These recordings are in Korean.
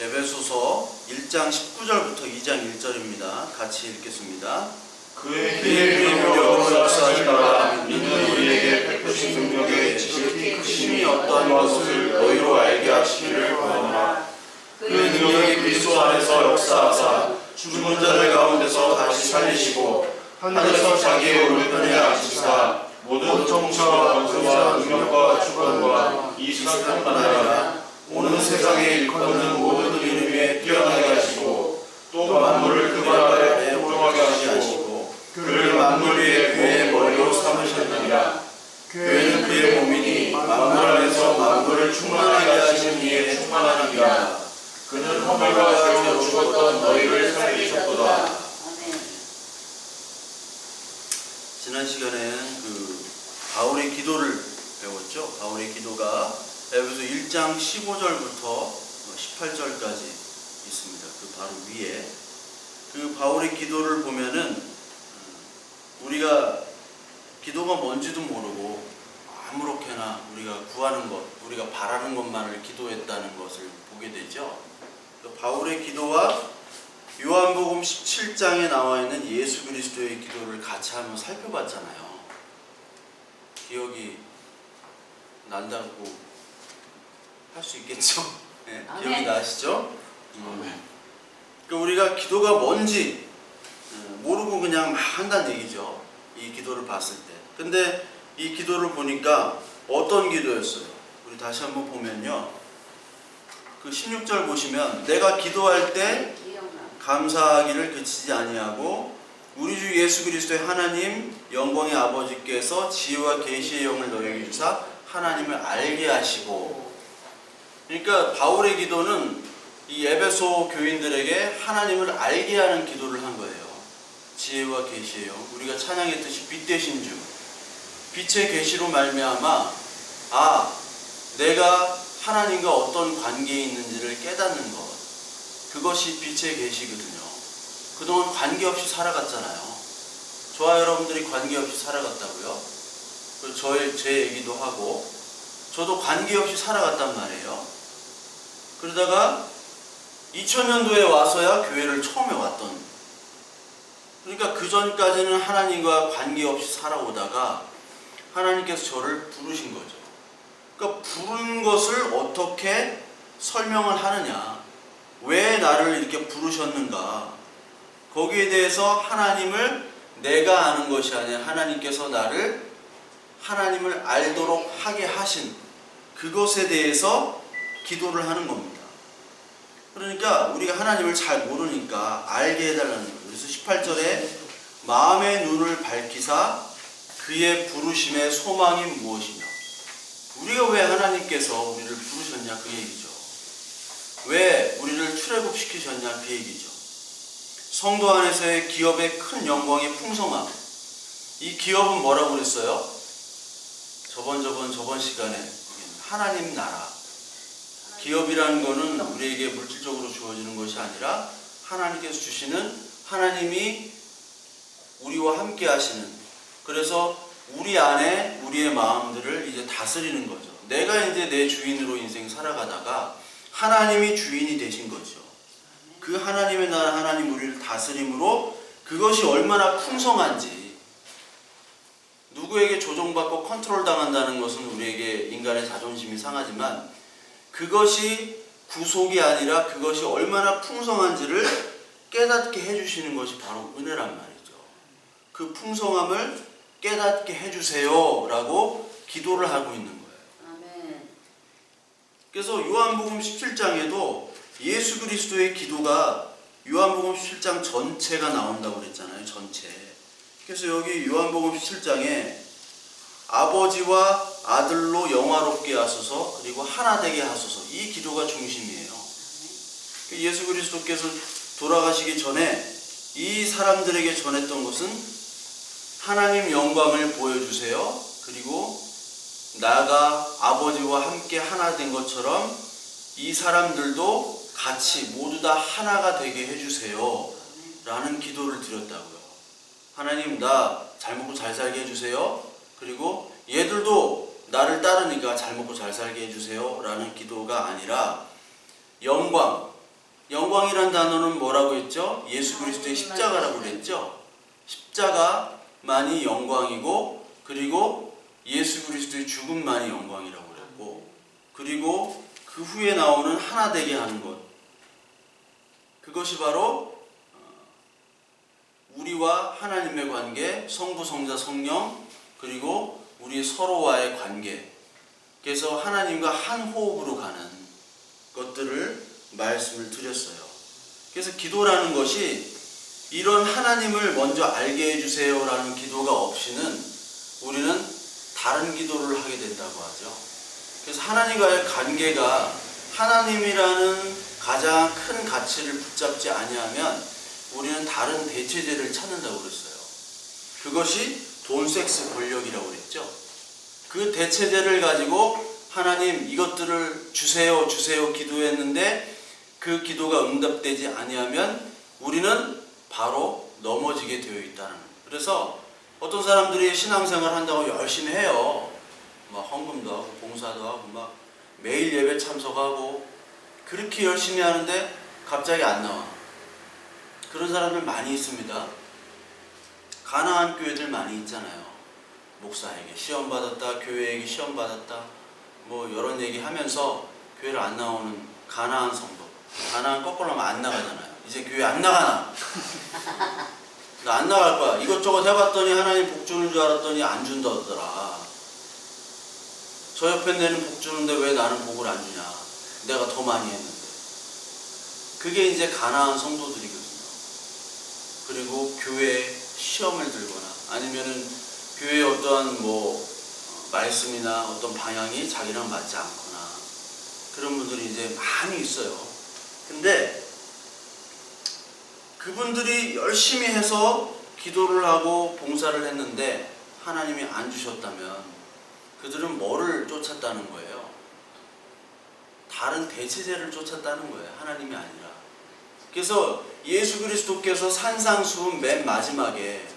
에베소서 1장 19절부터 2장 1절입니다. 같이 읽겠습니다. 그의 능력으로 역사하시다가 믿는 우리에게 베푸신 능력의 지극히 크심이 어떠한 것을 너희로 알게 하시기를 원하노라. 그 능력이 그리스도 안에서 역사하사 죽은 자들 가운데서 다시 살리시고 하늘에서 자기의 오른편에 앉히사 모든 정치와 권세와 능력과 주권과 이 세상뿐 아니라 오는 세상에 일컫는 모든 이름 위에 뛰어나게 하시고 또 만물을 그 발 아래 복종하게 하시고 그를 만물 위에 그의 머리로 삼으셨느니라. 교회는 그의 몸이니 만물 안에서 만물을 충만하게 하시는 이에 충만하니라. 그는 허물과 죄로 죽었던 너희를 살리셨도다. 지난 시간에는 바울의 기도를 배웠죠. 바울의 기도가 에베소 1장 15절부터 18절까지 있습니다. 그 바로 위에 그 바울의 기도를 보면은 우리가 기도가 뭔지도 모르고 아무렇게나 우리가 구하는 것, 우리가 바라는 것만을 기도했다는 것을 보게 되죠. 바울의 기도와 요한복음 17장에 나와 있는 예수 그리스도의 기도를 같이 한번 살펴봤잖아요. 기억이 난다고 할 수 있겠죠? 네, 기억이 나시죠? 그러니까 우리가 기도가 뭔지 모르고 그냥 막 한다는 얘기죠. 이 기도를 봤을 때. 근데 이 기도를 보니까 어떤 기도였어요? 우리 다시 한번 보면요. 그 16절 보시면 내가 기도할 때 감사하기를 그치지 아니하고 우리 주 예수 그리스도의 하나님 영광의 아버지께서 지혜와 계시의 영을 너희에게 주사 하나님을 알게 하시고. 그러니까 바울의 기도는 이 에베소 교인들에게 하나님을 알게 하는 기도를 한 거예요. 지혜와 계시의 영, 우리가 찬양했듯이 빛 되신 주, 빛의 계시로 말미암아 내가 하나님과 어떤 관계에 있는지를 깨닫는 것, 그것이 빛의 계시거든요. 그동안 관계없이 살아갔잖아요. 저와 여러분들이 관계없이 살아갔다고요. 제 얘기도 하고 저도 관계없이 살아갔단 말이에요. 그러다가 2000년도에 와서야 교회를 처음에 왔던, 그러니까 그 전까지는 하나님과 관계없이 살아오다가 하나님께서 저를 부르신 거죠. 그러니까 부른 것을 어떻게 설명을 하느냐, 왜 나를 이렇게 부르셨는가, 거기에 대해서 하나님을 내가 아는 것이 아니라 하나님께서 나를 하나님을 알도록 하게 하신 그것에 대해서 기도를 하는 겁니다. 그러니까 우리가 하나님을 잘 모르니까 알게 해달라는 거예요. 그래서 18절에 마음의 눈을 밝히사 그의 부르심의 소망이 무엇이냐, 우리가 왜 하나님께서 우리를 부르셨냐 그 얘기죠. 왜 우리를 출애굽시키셨냐 그 얘기죠. 성도 안에서의 기업의 큰 영광의 풍성함, 이 기업은 뭐라고 그랬어요? 저번 시간에 하나님 나라. 기업이라는 거는 우리에게 물질적으로 주어지는 것이 아니라 하나님께서 주시는, 하나님이 우리와 함께 하시는, 그래서 우리 안에 우리의 마음들을 이제 다스리는 거죠. 내가 이제 내 주인으로 인생 살아가다가 하나님이 주인이 되신 거죠. 그 하나님의 나라, 하나님 우리를 다스림으로 그것이 얼마나 풍성한지, 누구에게 조종받고 컨트롤 당한다는 것은 우리에게 인간의 자존심이 상하지만 그것이 구속이 아니라 그것이 얼마나 풍성한지를 깨닫게 해주시는 것이 바로 은혜란 말이죠. 그 풍성함을 깨닫게 해주세요 라고 기도를 하고 있는 거예요. 아멘. 그래서 요한복음 17장에도 예수 그리스도의 기도가 요한복음 17장 전체가 나온다고 그랬잖아요. 전체. 그래서 여기 요한복음 17장에 아버지와 아들로 영화롭게 하소서, 그리고 하나 되게 하소서, 이 기도가 중심이에요. 예수 그리스도께서 돌아가시기 전에 이 사람들에게 전했던 것은 하나님 영광을 보여주세요. 그리고 나가 아버지와 함께 하나 된 것처럼 이 사람들도 같이 모두 다 하나가 되게 해주세요 라는 기도를 드렸다고요. 하나님 나 잘 먹고 잘 살게 해주세요. 그리고 얘들도 나를 따르니까 잘 먹고 잘 살게 해주세요 라는 기도가 아니라 영광, 했죠? 예수 그리스도의 십자가라고 그랬죠? 십자가만이 영광이고, 그리고 예수 그리스도의 죽음만이 영광이라고 그랬고, 그리고 그 후에 나오는 하나 되게 하는 것, 그것이 바로 우리와 하나님의 관계, 성부, 성자, 성령, 그리고 우리 서로와의 관계. 그래서 하나님과 한 호흡으로 가는 것들을 말씀을 드렸어요. 그래서 기도라는 것이 이런 하나님을 먼저 알게 해주세요라는 기도가 없이는 우리는 다른 기도를 하게 된다고 하죠. 그래서 하나님과의 관계가 하나님이라는 가장 큰 가치를 붙잡지 아니하면 우리는 다른 대체제를 찾는다고 그랬어요. 그것이 돈, 섹스, 권력이라고 그랬죠. 그 대체제를 가지고 하나님 이것들을 주세요 주세요 기도했는데 그 기도가 응답되지 아니하면 우리는 바로 넘어지게 되어 있다는 거예요. 그래서 어떤 사람들이 신앙생활 한다고 열심히 해요. 막 헌금도 하고 봉사도 하고 막 매일 예배 참석하고 그렇게 열심히 하는데 갑자기 안 나와. 그런 사람들 많이 있습니다. 가난한 교회들 많이 있잖아요. 목사에게 시험 받았다, 교회에게 시험 받았다, 뭐 이런 얘기 하면서 교회를 안 나오는 가난한 성도. 가난한 거꾸로 하면 안 나가잖아요. 이제 교회 안 나가나? 나 안 나갈 거야. 이것저것 해봤더니 하나님 복 주는 줄 알았더니 안 준다더라. 저 옆에 내는 복 주는데 왜 나는 복을 안 주냐? 내가 더 많이 했는데. 그게 이제 가난한 성도들이거든요. 그리고 교회에 시험을 들거나 아니면은 교회의 어떠한 말씀이나 어떤 방향이 자기랑 맞지 않거나 그런 분들이 이제 많이 있어요. 근데 그분들이 열심히 해서 기도를 하고 봉사를 했는데 하나님이 안 주셨다면 그들은 뭐를 쫓았다는 거예요? 다른 대체제를 쫓았다는 거예요. 하나님이 아니라. 그래서 예수 그리스도께서 산상수훈 맨 마지막에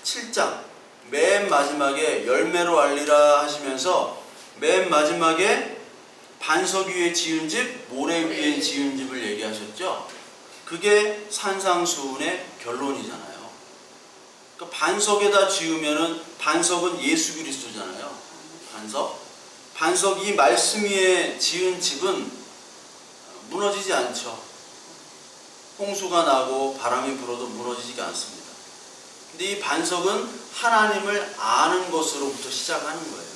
7장 맨 마지막에 열매로 알리라 하시면서 맨 마지막에 반석 위에 지은 집, 모래 위에 지은 집을 얘기하셨죠. 그게 산상수훈의 결론이잖아요. 그러니까 반석에다 지으면은 반석은 예수 그리스도잖아요. 반석 이 말씀 위에 지은 집은 무너지지 않죠. 홍수가 나고 바람이 불어도 무너지지가 않습니다. 근데 이 반석은 하나님을 아는 것으로부터 시작하는 거예요.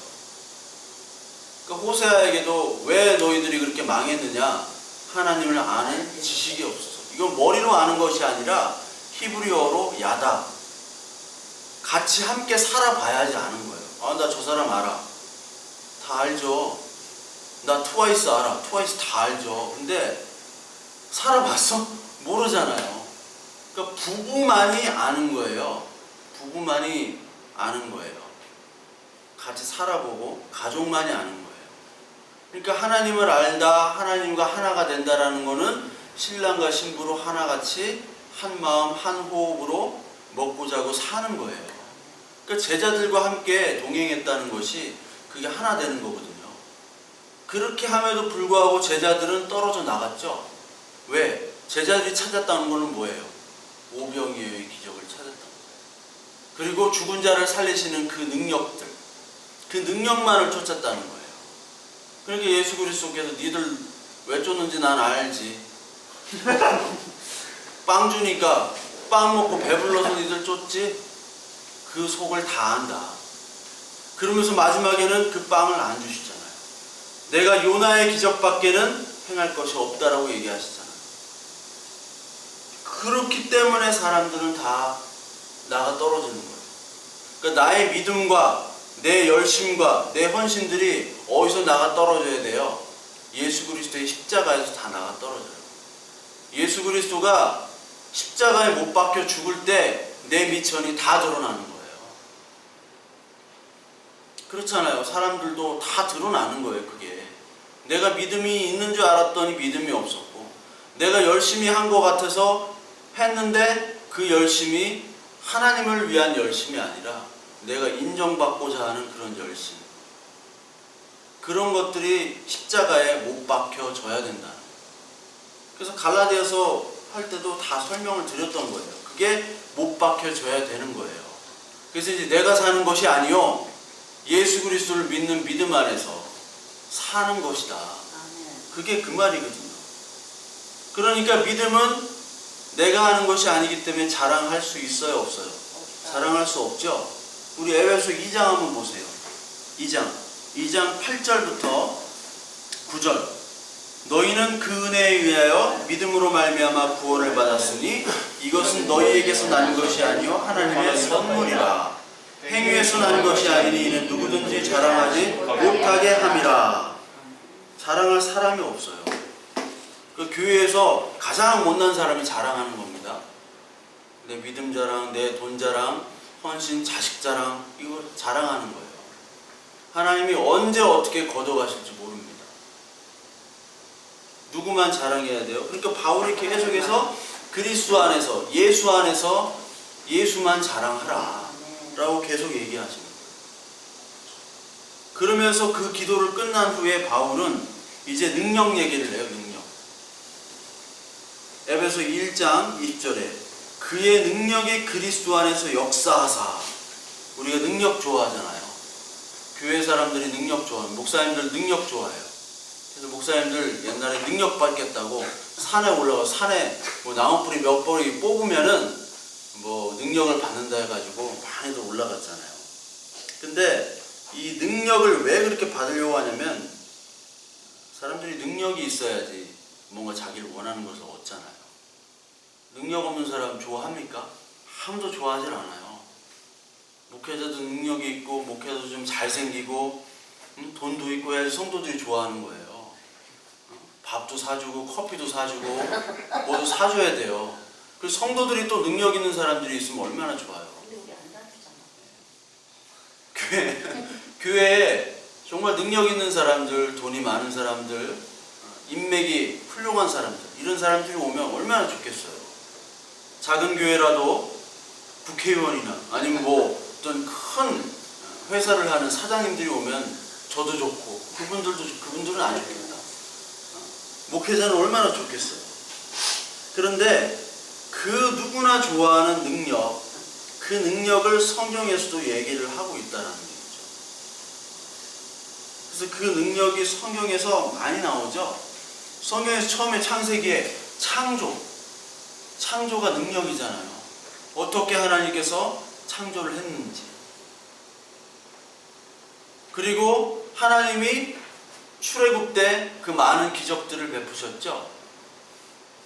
그러니까 호세아에게도 왜 너희들이 그렇게 망했느냐? 하나님을 아는 지식이 없어서. 이건 머리로 아는 것이 아니라 히브리어로 야다. 같이 함께 살아봐야지 아는 거예요. 아, 나 저 사람 알아. 다 알죠. 나 트와이스 알아. 트와이스 다 알죠. 근데 살아봤어? 모르잖아요. 그러니까 부부만이 아는 거예요. 부부만이 아는 거예요. 같이 살아보고 가족만이 아는 거예요. 그러니까 하나님을 알다, 하나님과 하나가 된다라는 거는 신랑과 신부로 하나같이 한 마음 한 호흡으로 먹고 자고 사는 거예요. 그러니까 제자들과 함께 동행했다는 것이 그게 하나 되는 거거든요. 그렇게 함에도 불구하고 제자들은 떨어져 나갔죠. 왜? 제자들이 찾았다는 것은 뭐예요? 오병이어의 기적을 찾았다는 거예요. 그리고 죽은 자를 살리시는 그 능력들, 그 능력만을 쫓았다는 거예요. 그러니까 예수 그리스도께서 니들 왜 쫓는지 난 알지. 빵 주니까 빵 먹고 배불러서 니들 쫓지. 그 속을 다 안다. 그러면서 마지막에는 그 빵을 안 주시잖아요. 내가 요나의 기적밖에는 행할 것이 없다라고 얘기하시잖아요. 그렇기 때문에 사람들은 다 나가 떨어지는 거예요. 그러니까 나의 믿음과 내 열심과 내 헌신들이 어디서 나가 떨어져야 돼요? 예수 그리스도의 십자가에서 다 나가 떨어져요. 예수 그리스도가 십자가에 못 박혀 죽을 때 내 미천이 다 드러나는 거예요. 그렇잖아요. 사람들도 다 드러나는 거예요. 그게 내가 믿음이 있는 줄 알았더니 믿음이 없었고, 내가 열심히 한 것 같아서 했는데 그 열심이 하나님을 위한 열심이 아니라 내가 인정받고자 하는 그런 열심, 그런 것들이 십자가에 못 박혀져야 된다. 그래서 갈라디아서 할 때도 다 설명을 드렸던 거예요. 그게 못 박혀져야 되는 거예요. 그래서 이제 내가 사는 것이 아니요 예수 그리스도를 믿는 믿음 안에서 사는 것이다. 그게 그 말이거든요. 그러니까 믿음은 내가 하는 것이 아니기 때문에 자랑할 수 있어요, 없어요? 자랑할 수 없죠. 우리 에베소 2장 한번 보세요. 2장 8절부터 9절. 너희는 그 은혜에 의하여 믿음으로 말미암아 구원을 받았으니 이것은 너희에게서 난 것이 아니요 하나님의 선물이라. 행위에서 난 것이 아니니 이는 누구든지 자랑하지 못하게 함이라. 자랑할 사람이 없어요. 그 교회에서 가장 못난 사람이 자랑하는 겁니다. 내 믿음 자랑, 내 돈 자랑, 헌신, 자식 자랑, 이거 자랑하는 거예요. 하나님이 언제 어떻게 걷어가실지 모릅니다. 누구만 자랑해야 돼요? 그러니까 바울이 계속해서 그리스도 안에서, 예수 안에서 예수만 자랑하라 라고 계속 얘기하시는 거예요. 그러면서 그 기도를 끝난 후에 바울은 이제 능력 얘기를 해요. 능력. 에베소 1장 20절에 그의 능력이 그리스도 안에서 역사하사. 우리가 능력 좋아하잖아요. 교회 사람들이 능력 좋아해요. 목사님들 능력 좋아해요. 그래서 목사님들 옛날에 능력 받겠다고 산에 올라가 산에 뭐 나무뿌리 몇 뿌리 뽑으면은 뭐 능력을 받는다 해가지고 많이들 올라갔잖아요. 근데 이 능력을 왜 그렇게 받으려고 하냐면 사람들이 능력이 있어야지 뭔가 자기를 원하는 것을 얻잖아요. 능력 없는 사람 좋아합니까? 아무도 좋아하질 않아요. 목회자도 능력이 있고 목회자도 좀 잘생기고 돈도 있고 해야지 성도들이 좋아하는 거예요. 밥도 사주고 커피도 사주고 뭐도 사줘야 돼요. 그래서 성도들이 또 능력 있는 사람들이 있으면 얼마나 좋아요. 교회에 정말 능력 있는 사람들, 돈이 많은 사람들, 인맥이 훌륭한 사람들, 이런 사람들이 오면 얼마나 좋겠어요. 작은 교회라도 국회의원이나 아니면 뭐 어떤 큰 회사를 하는 사장님들이 오면 저도 좋고 그분들은 안 좋겠다. 목회자는 얼마나 좋겠어요. 그런데 그 누구나 좋아하는 능력, 그 능력을 성경에서도 얘기를 하고 있다는 얘기죠. 그래서 그 능력이 성경에서 많이 나오죠. 성경에서 처음에 창세기에 창조가 능력이잖아요. 어떻게 하나님께서 창조를 했는지. 그리고 하나님이 출애굽 때 그 많은 기적들을 베푸셨죠.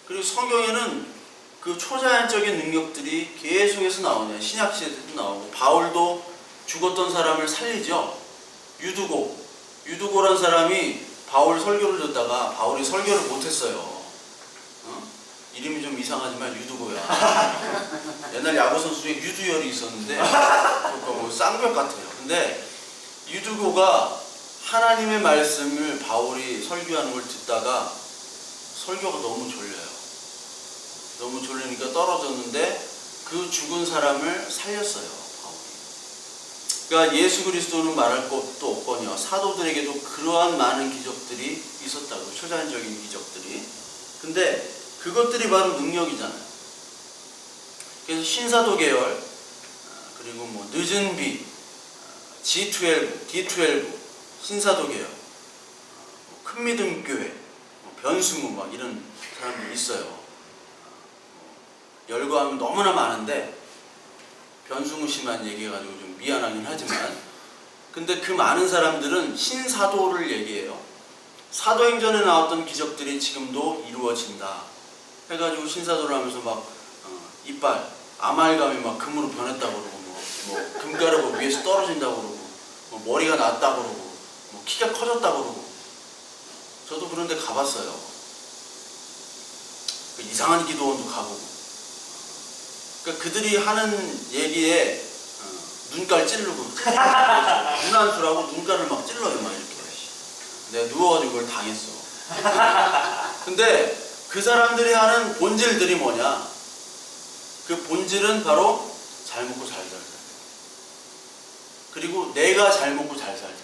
그리고 성경에는 그 초자연적인 능력들이 계속해서 나오네요. 신약 시대에도 나오고 바울도 죽었던 사람을 살리죠. 유두고란 사람이 바울 설교를 듣다가 바울이 설교를 못했어요. 이름이 좀 이상하지만 유두고야. 옛날 야구선수 중에 유두열이 있었는데 뭐 쌍벽 같아요. 근데 유두고가 하나님의 말씀을 바울이 설교하는 걸 듣다가 설교가 너무 졸려요. 너무 졸리니까 떨어졌는데 그 죽은 사람을 살렸어요. 바울이. 그러니까 예수 그리스도는 말할 것도 없거니와 사도들에게도 그러한 많은 기적들이 있었다고. 초자연적인 기적들이. 근데 그것들이 바로 능력이잖아요. 그래서 신사도 계열, 그리고 뭐 늦은 비, G12, D12, 신사도 계열, 큰 믿음 교회, 변승우 막 이런 사람들이 있어요. 열거하면 너무나 많은데 변승우 씨만 얘기해가지고 좀 미안하긴 하지만, 근데 그 많은 사람들은 신사도를 얘기해요. 사도행전에 나왔던 기적들이 지금도 이루어진다 해가지고 신사도를 하면서 막 이빨 아말감이 막 금으로 변했다고 그러고 뭐 금가루가 위에서 떨어진다고 그러고 뭐 머리가 났다고 그러고 뭐 키가 커졌다고 그러고. 저도 그런데 가봤어요. 그 이상한 기도원도 가보고. 그러니까 그들이 하는 얘기에 눈깔 찌르고 눈안수라고 눈깔을 막 찔러요. 막 이렇게. 내가 누워가지고 그걸 당했어. 근데 그 사람들이 하는 본질들이 뭐냐? 그 본질은 바로 잘 먹고 잘 살자. 그리고 내가 잘 먹고 잘 살자.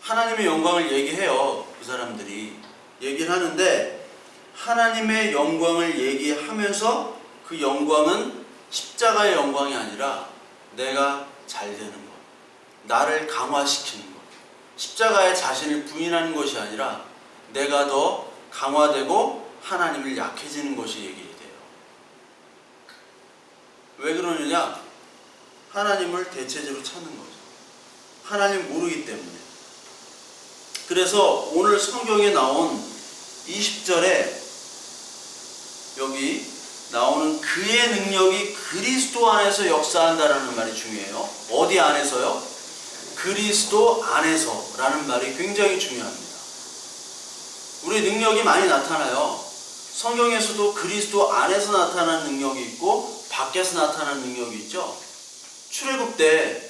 하나님의 영광을 얘기해요. 그 사람들이 얘기를 하는데 하나님의 영광을 얘기하면서 그 영광은 십자가의 영광이 아니라 내가 잘 되는 것, 나를 강화시키는 것, 십자가의 자신을 부인하는 것이 아니라 내가 더 강화되고 하나님을 약해지는 것이 얘기를 돼요. 왜 그러느냐? 하나님을 대체제로 찾는 거죠. 하나님 모르기 때문에. 그래서 오늘 성경에 나온 20절에 여기 나오는 그의 능력이 그리스도 안에서 역사한다라는 말이 중요해요. 어디 안에서요? 그리스도 안에서라는 말이 굉장히 중요합니다. 우리 능력이 많이 나타나요. 성경에서도 그리스도 안에서 나타나는 능력이 있고 밖에서 나타나는 능력이 있죠. 출애굽 때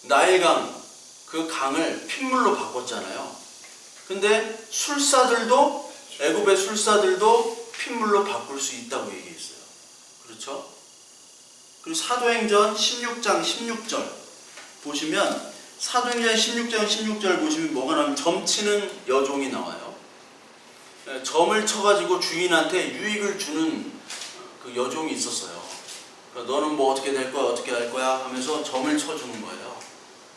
나일강 그 강을 핏물로 바꿨잖아요. 근데 술사들도 애굽의 술사들도 핏물로 바꿀 수 있다고 얘기했어요. 그렇죠? 그리고 사도행전 16장 16절 보시면 사도행전 16장 16절 보시면 뭐가 나오면 점치는 여종이 나와요. 점을 쳐가지고 주인한테 유익을 주는 그 여종이 있었어요. 그러니까 너는 뭐 어떻게 될 거야 어떻게 할 거야 하면서 점을 쳐주는 거예요.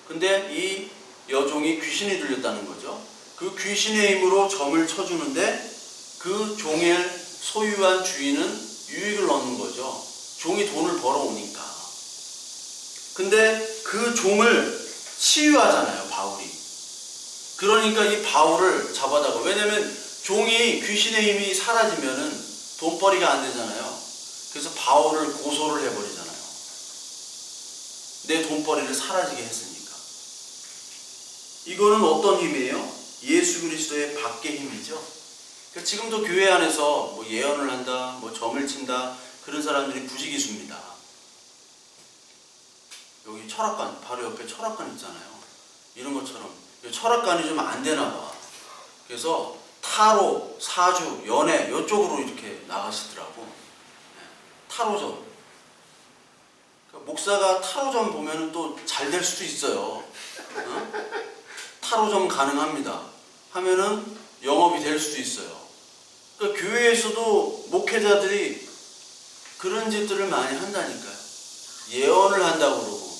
근데 이 여종이 귀신이 들렸다는 거죠. 그 귀신의 힘으로 점을 쳐주는데 그 종을 소유한 주인은 유익을 얻는 거죠. 종이 돈을 벌어오니까. 근데 그 종을 치유하잖아요, 바울이. 그러니까 이 바울을 잡아다가, 왜냐면 종이 귀신의 힘이 사라지면은 돈벌이가 안 되잖아요. 그래서 바울을 고소를 해버리잖아요. 내 돈벌이를 사라지게 했으니까. 이거는 어떤 힘이에요? 예수 그리스도의 밖의 힘이죠. 그러니까 지금도 교회 안에서 뭐 예언을 한다, 뭐 점을 친다, 그런 사람들이 부지기수입니다. 여기 철학관, 바로 옆에 철학관 있잖아요. 이런 것처럼 철학관이 좀 안 되나 봐. 그래서 타로, 사주, 연애 이쪽으로 이렇게 나가시더라고. 타로점. 그러니까 목사가 타로점 보면 또 잘 될 수도 있어요. 타로점 가능합니다. 하면은 영업이 될 수도 있어요. 그러니까 교회에서도 목회자들이 그런 짓들을 많이 한다니까요. 예언을 한다고 그러고.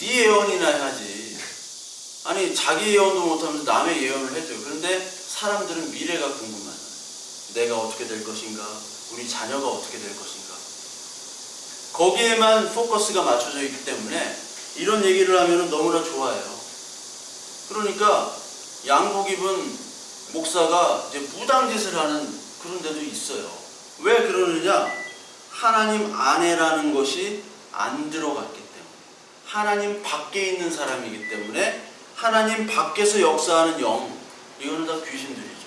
네 예언이나 해야지. 아니 자기 예언도 못하면서 남의 예언을 해줘요. 그런데 사람들은 미래가 궁금하잖아요. 내가 어떻게 될 것인가? 우리 자녀가 어떻게 될 것인가? 거기에만 포커스가 맞춰져 있기 때문에 이런 얘기를 하면 너무나 좋아해요. 그러니까 양복 입은 목사가 이제 무당짓을 하는 그런 데도 있어요. 왜 그러느냐? 하나님 안에라는 것이 안 들어갔기 때문에. 하나님 밖에 있는 사람이기 때문에 하나님 밖에서 역사하는 영, 이거는 다 귀신들이죠.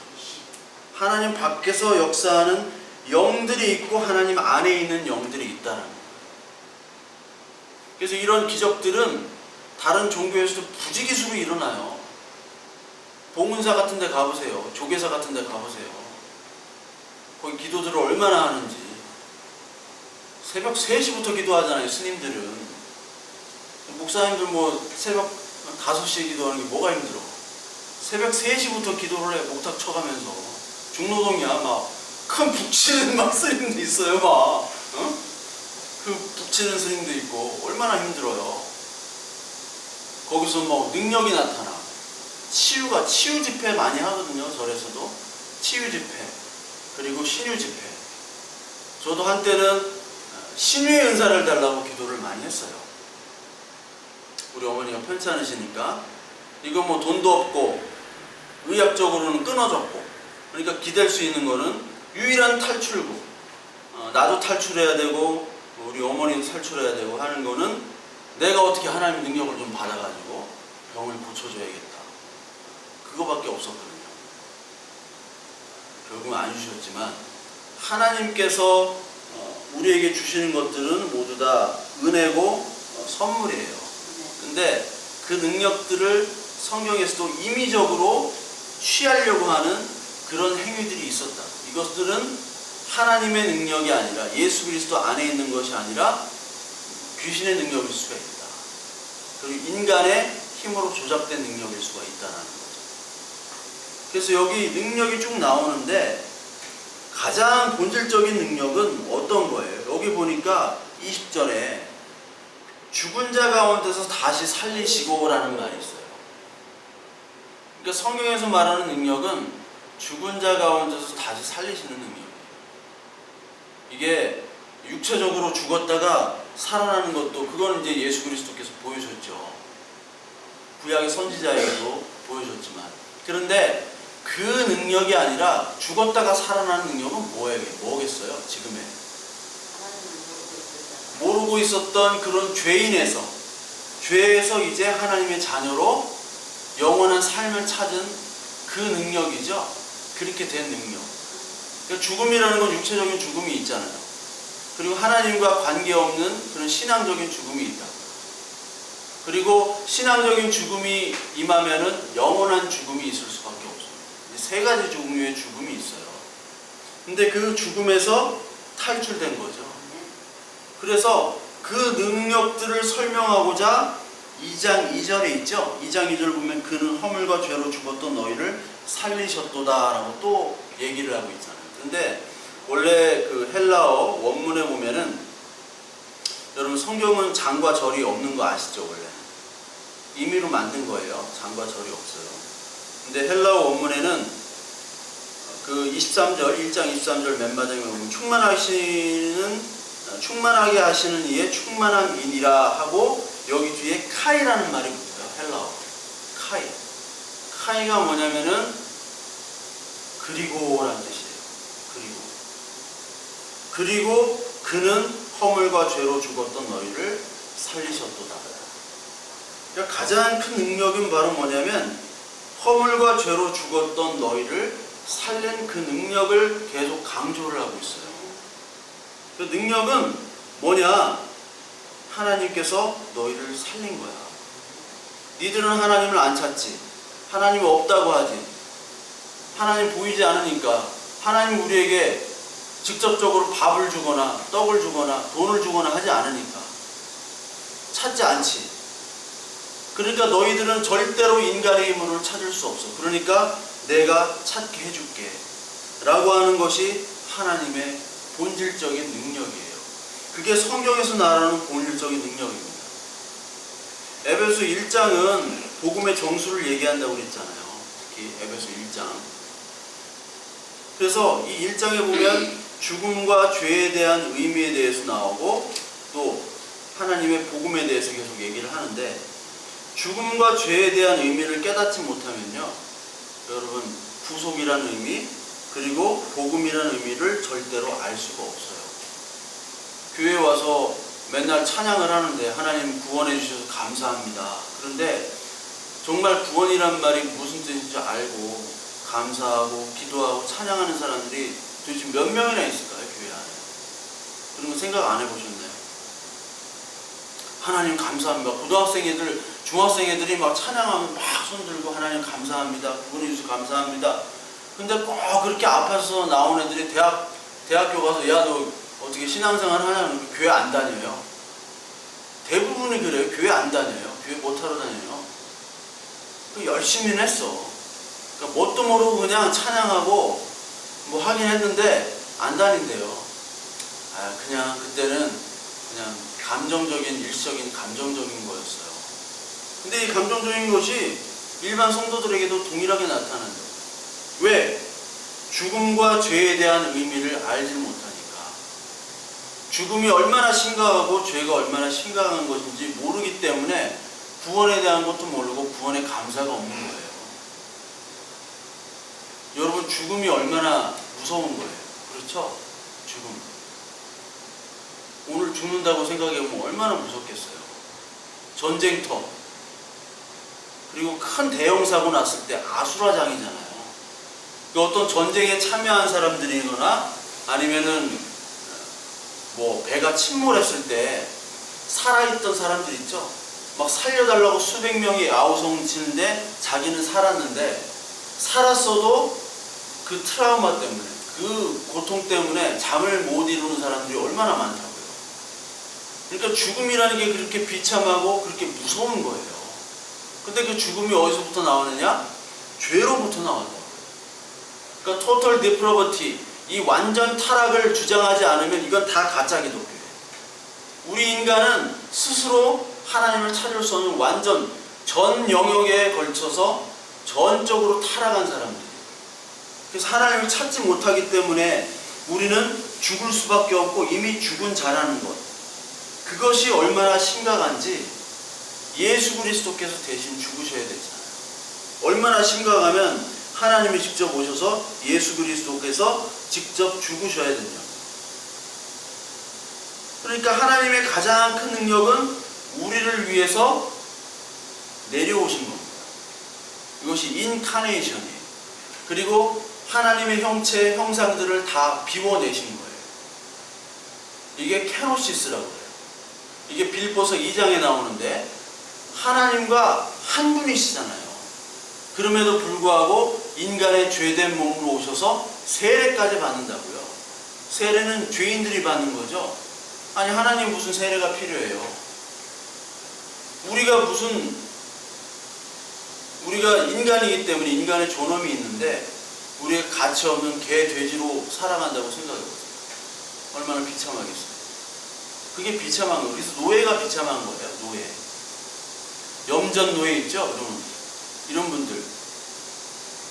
하나님 밖에서 역사하는 영들이 있고 하나님 안에 있는 영들이 있다는 거예요. 그래서 이런 기적들은 다른 종교에서도 부지기수로 일어나요. 봉은사 같은 데 가보세요. 조계사 같은 데 가보세요. 거기 기도들을 얼마나 하는지. 새벽 3시부터 기도하잖아요, 스님들은. 목사님들 뭐 새벽 5시에 기도하는 게 뭐가 힘들어. 새벽 3시부터 기도를 해, 목탁 쳐가면서. 중노동이야, 막 큰 북치는 막 스님도 있어요, 막. 어? 그 북치는 스님도 있고, 얼마나 힘들어요. 거기서 뭐 능력이 나타나. 치유 집회 많이 하거든요, 절에서도. 치유 집회. 그리고 신유 집회. 저도 한때는 신유의 은사를 달라고 기도를 많이 했어요. 우리 어머니가 편찮으시니까. 이거 뭐 돈도 없고, 의학적으로는 끊어졌고, 그러니까 기댈 수 있는 거는 유일한 탈출구. 나도 탈출해야 되고, 우리 어머니도 탈출해야 되고 하는 거는 내가 어떻게 하나님의 능력을 좀 받아가지고 병을 고쳐줘야겠다. 그거밖에 없었거든요. 결국은 안 주셨지만 하나님께서 우리에게 주시는 것들은 모두 다 은혜고 선물이에요. 근데 그 능력들을 성경에서도 임의적으로 취하려고 하는 그런 행위들이 있었다. 이것들은 하나님의 능력이 아니라 예수 그리스도 안에 있는 것이 아니라 귀신의 능력일 수가 있다. 그리고 인간의 힘으로 조작된 능력일 수가 있다는 거죠. 그래서 여기 능력이 쭉 나오는데 가장 본질적인 능력은 어떤 거예요? 여기 보니까 20절에 죽은 자 가운데서 다시 살리시고라는 말이 있어요. 그러니까 성경에서 말하는 능력은 죽은 자 가운데서 다시 살리시는 능력이에요. 이게 육체적으로 죽었다가 살아나는 것도 그건 이제 예수 그리스도께서 보여줬죠. 구약의 선지자에게도 보여줬지만, 그런데 그 능력이 아니라 죽었다가 살아나는 능력은 뭐겠어요? 지금의 모르고 있었던 그런 죄에서 이제 하나님의 자녀로 영원한 삶을 찾은 그 능력이죠. 그렇게 된 능력. 그러니까 죽음이라는 건 육체적인 죽음이 있잖아요. 그리고 하나님과 관계없는 그런 신앙적인 죽음이 있다. 그리고 신앙적인 죽음이 임하면은 영원한 죽음이 있을 수밖에 없어요. 세 가지 종류의 죽음이 있어요. 근데 그 죽음에서 탈출된 거죠. 그래서 그 능력들을 설명하고자 2장 2절에 있죠. 2장 2절 보면 그는 허물과 죄로 죽었던 너희를 살리셨도다 라고 또 얘기를 하고 있잖아요. 근데 원래 그 헬라어 원문에 보면은, 여러분 성경은 장과 절이 없는 거 아시죠? 원래 임의로 만든 거예요. 장과 절이 없어요. 근데 헬라어 원문에는 그 23절 1장 23절 맨 마지막에 보면 충만하게 하시는 이의 충만함이니라 하고 여기 뒤에 카이라는 말이 붙어요. 헬라어 카이가 뭐냐면은 그리고라는 뜻이에요. 그리고 그는 허물과 죄로 죽었던 너희를 살리셨도다. 그러니까 가장 큰 능력은 바로 뭐냐면 허물과 죄로 죽었던 너희를 살린 그 능력을 계속 강조를 하고 있어요. 그 능력은 뭐냐? 하나님께서 너희를 살린 거야. 니들은 하나님을 안 찾지. 하나님 없다고 하지. 하나님 보이지 않으니까 하나님 우리에게 직접적으로 밥을 주거나 떡을 주거나 돈을 주거나 하지 않으니까 찾지 않지. 그러니까 너희들은 절대로 인간의 힘으로 찾을 수 없어. 그러니까 내가 찾게 해줄게 라고 하는 것이 하나님의 본질적인 능력이에요. 그게 성경에서 말하는 본질적인 능력입니다. 에베소 1장은 복음의 정수를 얘기한다고 그랬잖아요. 특히 에베소 1장. 그래서 이 1장에 보면 죽음과 죄에 대한 의미에 대해서 나오고 또 하나님의 복음에 대해서 계속 얘기를 하는데, 죽음과 죄에 대한 의미를 깨닫지 못하면요, 여러분 구속이라는 의미 그리고 복음이라는 의미를 절대로 알 수가 없어요. 교회에 와서 맨날 찬양을 하는데 하나님 구원해 주셔서 감사합니다. 그런데 정말 구원이란 말이 무슨 뜻인지 알고 감사하고 기도하고 찬양하는 사람들이 도대체 몇 명이나 있을까요? 교회 안에. 그런 거 생각 안 해보셨나요? 하나님 감사합니다. 고등학생 애들, 중학생 애들이 막 찬양하면 막 손들고 하나님 감사합니다. 구원해 주셔서 감사합니다. 근데 꼭 그렇게 앞에서 나온 애들이 대학교 가서 야 너 어떻게 신앙생활 하냐면 교회 안 다녀요. 대부분이 그래요. 교회 안 다녀요. 교회 못하러 다녀요. 열심히는 했어. 그러니까 뭣도 모르고 그냥 찬양하고 뭐 하긴 했는데 안 다닌대요. 그냥 그때는 그냥 감정적인 일시적인 감정적인 거였어요. 근데 이 감정적인 것이 일반 성도들에게도 동일하게 나타난다. 왜? 죽음과 죄에 대한 의미를 알지 못하니까. 죽음이 얼마나 심각하고 죄가 얼마나 심각한 것인지 모르기 때문에 구원에 대한 것도 모르고 구원의 감사가 없는 거예요. 여러분 죽음이 얼마나 무서운 거예요. 그렇죠? 죽음. 오늘 죽는다고 생각해보면 얼마나 무섭겠어요. 전쟁터. 그리고 큰 대형 사고 났을 때 아수라장이잖아요. 어떤 전쟁에 참여한 사람들이거나 아니면은 뭐 배가 침몰했을 때 살아있던 사람들 있죠. 막 살려달라고 수백 명이 아우성 치는데 자기는 살았는데, 살았어도 그 트라우마 때문에 그 고통 때문에 잠을 못 이루는 사람들이 얼마나 많다고요. 그러니까 죽음이라는 게 그렇게 비참하고 그렇게 무서운 거예요. 근데 그 죽음이 어디서부터 나오느냐? 죄로부터 나온다. 그러니까 total depravity, 이 완전 타락을 주장하지 않으면 이건 다 가짜 기독교예요. 우리 인간은 스스로 하나님을 찾을 수 없는 완전 전 영역에 걸쳐서 전적으로 타락한 사람들이에요. 그래서 하나님을 찾지 못하기 때문에 우리는 죽을 수밖에 없고 이미 죽은 자라는 것. 그것이 얼마나 심각한지 예수 그리스도께서 대신 죽으셔야 되잖아요. 얼마나 심각하면 하나님이 직접 오셔서 예수 그리스도께서 직접 죽으셔야 되냐. 그러니까 하나님의 가장 큰 능력은 우리를 위해서 내려오신 겁니다. 이것이 인카네이션이에요. 그리고 하나님의 형체, 형상들을 다 비워내신 거예요. 이게 케노시스라고 해요. 이게 빌보서 2장에 나오는데 하나님과 한 분이시잖아요. 그럼에도 불구하고 인간의 죄된 몸으로 오셔서 세례까지 받는다고요. 세례는 죄인들이 받는 거죠. 아니 하나님 무슨 세례가 필요해요? 우리가 인간이기 때문에 인간의 존엄이 있는데 우리가 가치 없는 개, 돼지로 살아간다고 생각해보세요. 얼마나 비참하겠어요. 그게 비참한 거예요. 그래서 노예가 비참한 거예요. 노예. 염전 노예 있죠? 그러면 이런 분들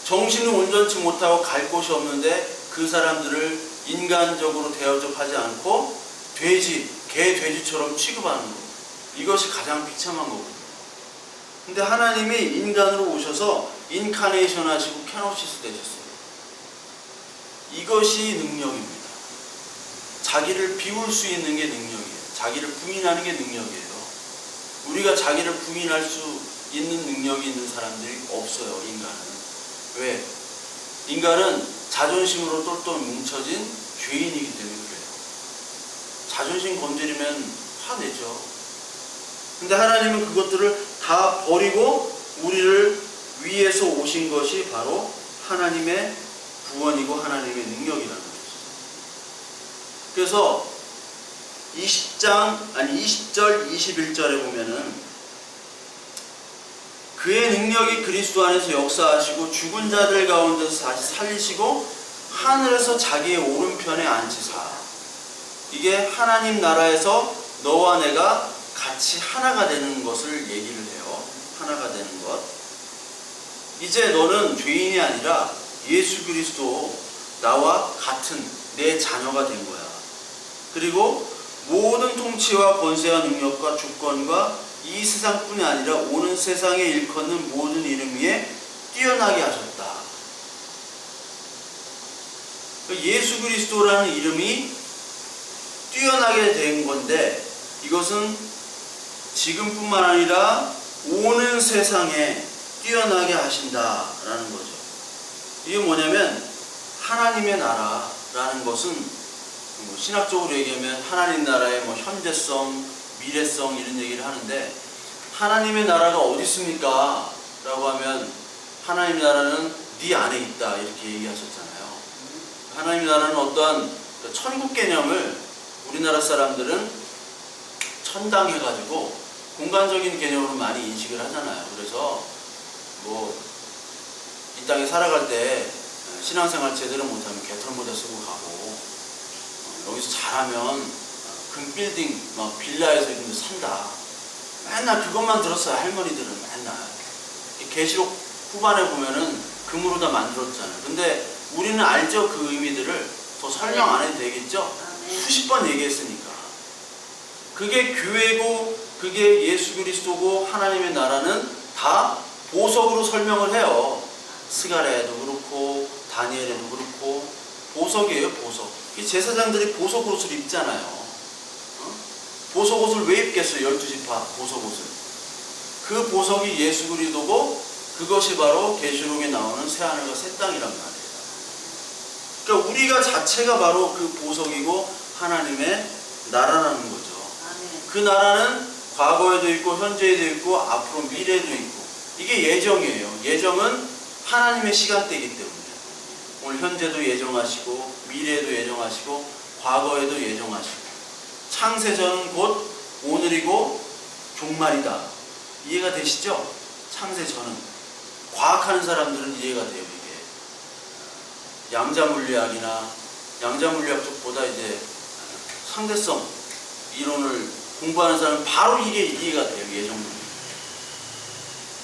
정신을 온전치 못하고 갈 곳이 없는데 그 사람들을 인간적으로 대접하지 않고 돼지, 개, 돼지처럼 취급하는 거. 이것이 가장 비참한 거거든요. 근데 하나님이 인간으로 오셔서 인카네이션 하시고 케노시스 되셨어요. 이것이 능력입니다. 자기를 비울 수 있는 게 능력이에요. 자기를 부인하는 게 능력이에요. 우리가 자기를 부인할 수 있는 능력이 있는 사람들이 없어요. 인간은. 왜? 인간은 자존심으로 똘똘 뭉쳐진 죄인이기 때문에 그래요. 자존심 건드리면 화내죠. 근데 하나님은 그것들을 다 버리고 우리를 위해서 오신 것이 바로 하나님의 구원이고 하나님의 능력이라는 거죠. 그래서 20절 21절에 보면은 그의 능력이 그리스도 안에서 역사하시고 죽은 자들 가운데서 다시 살리시고 하늘에서 자기의 오른편에 앉히사. 이게 하나님 나라에서 너와 내가 같이 하나가 되는 것을 얘기를 해요. 하나가 되는 것. 이제 너는 죄인이 아니라 예수 그리스도 나와 같은 내 자녀가 된 거야. 그리고 모든 통치와 권세와 능력과 주권과 이 세상뿐이 아니라 오는 세상에 일컫는 모든 이름 위에 뛰어나게 하셨다. 예수 그리스도라는 이름이 뛰어나게 된 건데 이것은 지금뿐만 아니라 오는 세상에 뛰어나게 하신다라는 거죠. 이게 뭐냐면 하나님의 나라라는 것은 신학적으로 얘기하면 하나님 나라의 현재성, 미래성 이런 얘기를 하는데 하나님의 나라가 어디 있습니까? 라고 하면 하나님의 나라는 네 안에 있다 이렇게 얘기하셨잖아요. 하나님의 나라는 어떠한 천국 개념을 우리나라 사람들은 천당해가지고 공간적인 개념으로 많이 인식을 하잖아요. 그래서 이 땅에 살아갈 때 신앙생활 제대로 못하면 개털모자 쓰고 가고 여기서 잘하면 금빌딩 빌라에서 이런 데 산다. 맨날 그것만 들었어요. 할머니들은 맨날. 계시록 후반에 보면은 금으로 다 만들었잖아요. 근데 우리는 알죠. 그 의미들을 더 설명 안 해도 되겠죠. 수십 번 얘기했으니까. 그게 교회고 그게 예수 그리스도고 하나님의 나라는 다 보석으로 설명을 해요. 스가랴에도 그렇고 다니엘에도 그렇고 보석이에요. 보석. 이 제사장들이 보석 옷을 입잖아요. 보석 옷을 왜 입겠어요? 12지파 보석 옷을. 그 보석이 예수 그리스도고 그것이 바로 계시록에 나오는 새하늘과 새 땅이란 말이에요. 그러니까 우리가 자체가 바로 그 보석이고 하나님의 나라라는 거죠. 그 나라는 과거에도 있고 현재에도 있고 앞으로 미래에도 있고 이게 예정이에요. 예정은 하나님의 시간대이기 때문에 오늘 현재도 예정하시고 미래에도 예정하시고 과거에도 예정하시고 창세전은 곧 오늘이고 종말이다. 이해가 되시죠? 창세전은 과학하는 사람들은 이해가 돼요. 이게 양자물리학이나 양자물리학 쪽보다 이제 상대성 이론을 공부하는 사람은 바로 이게 이해가 돼요. 예정론이.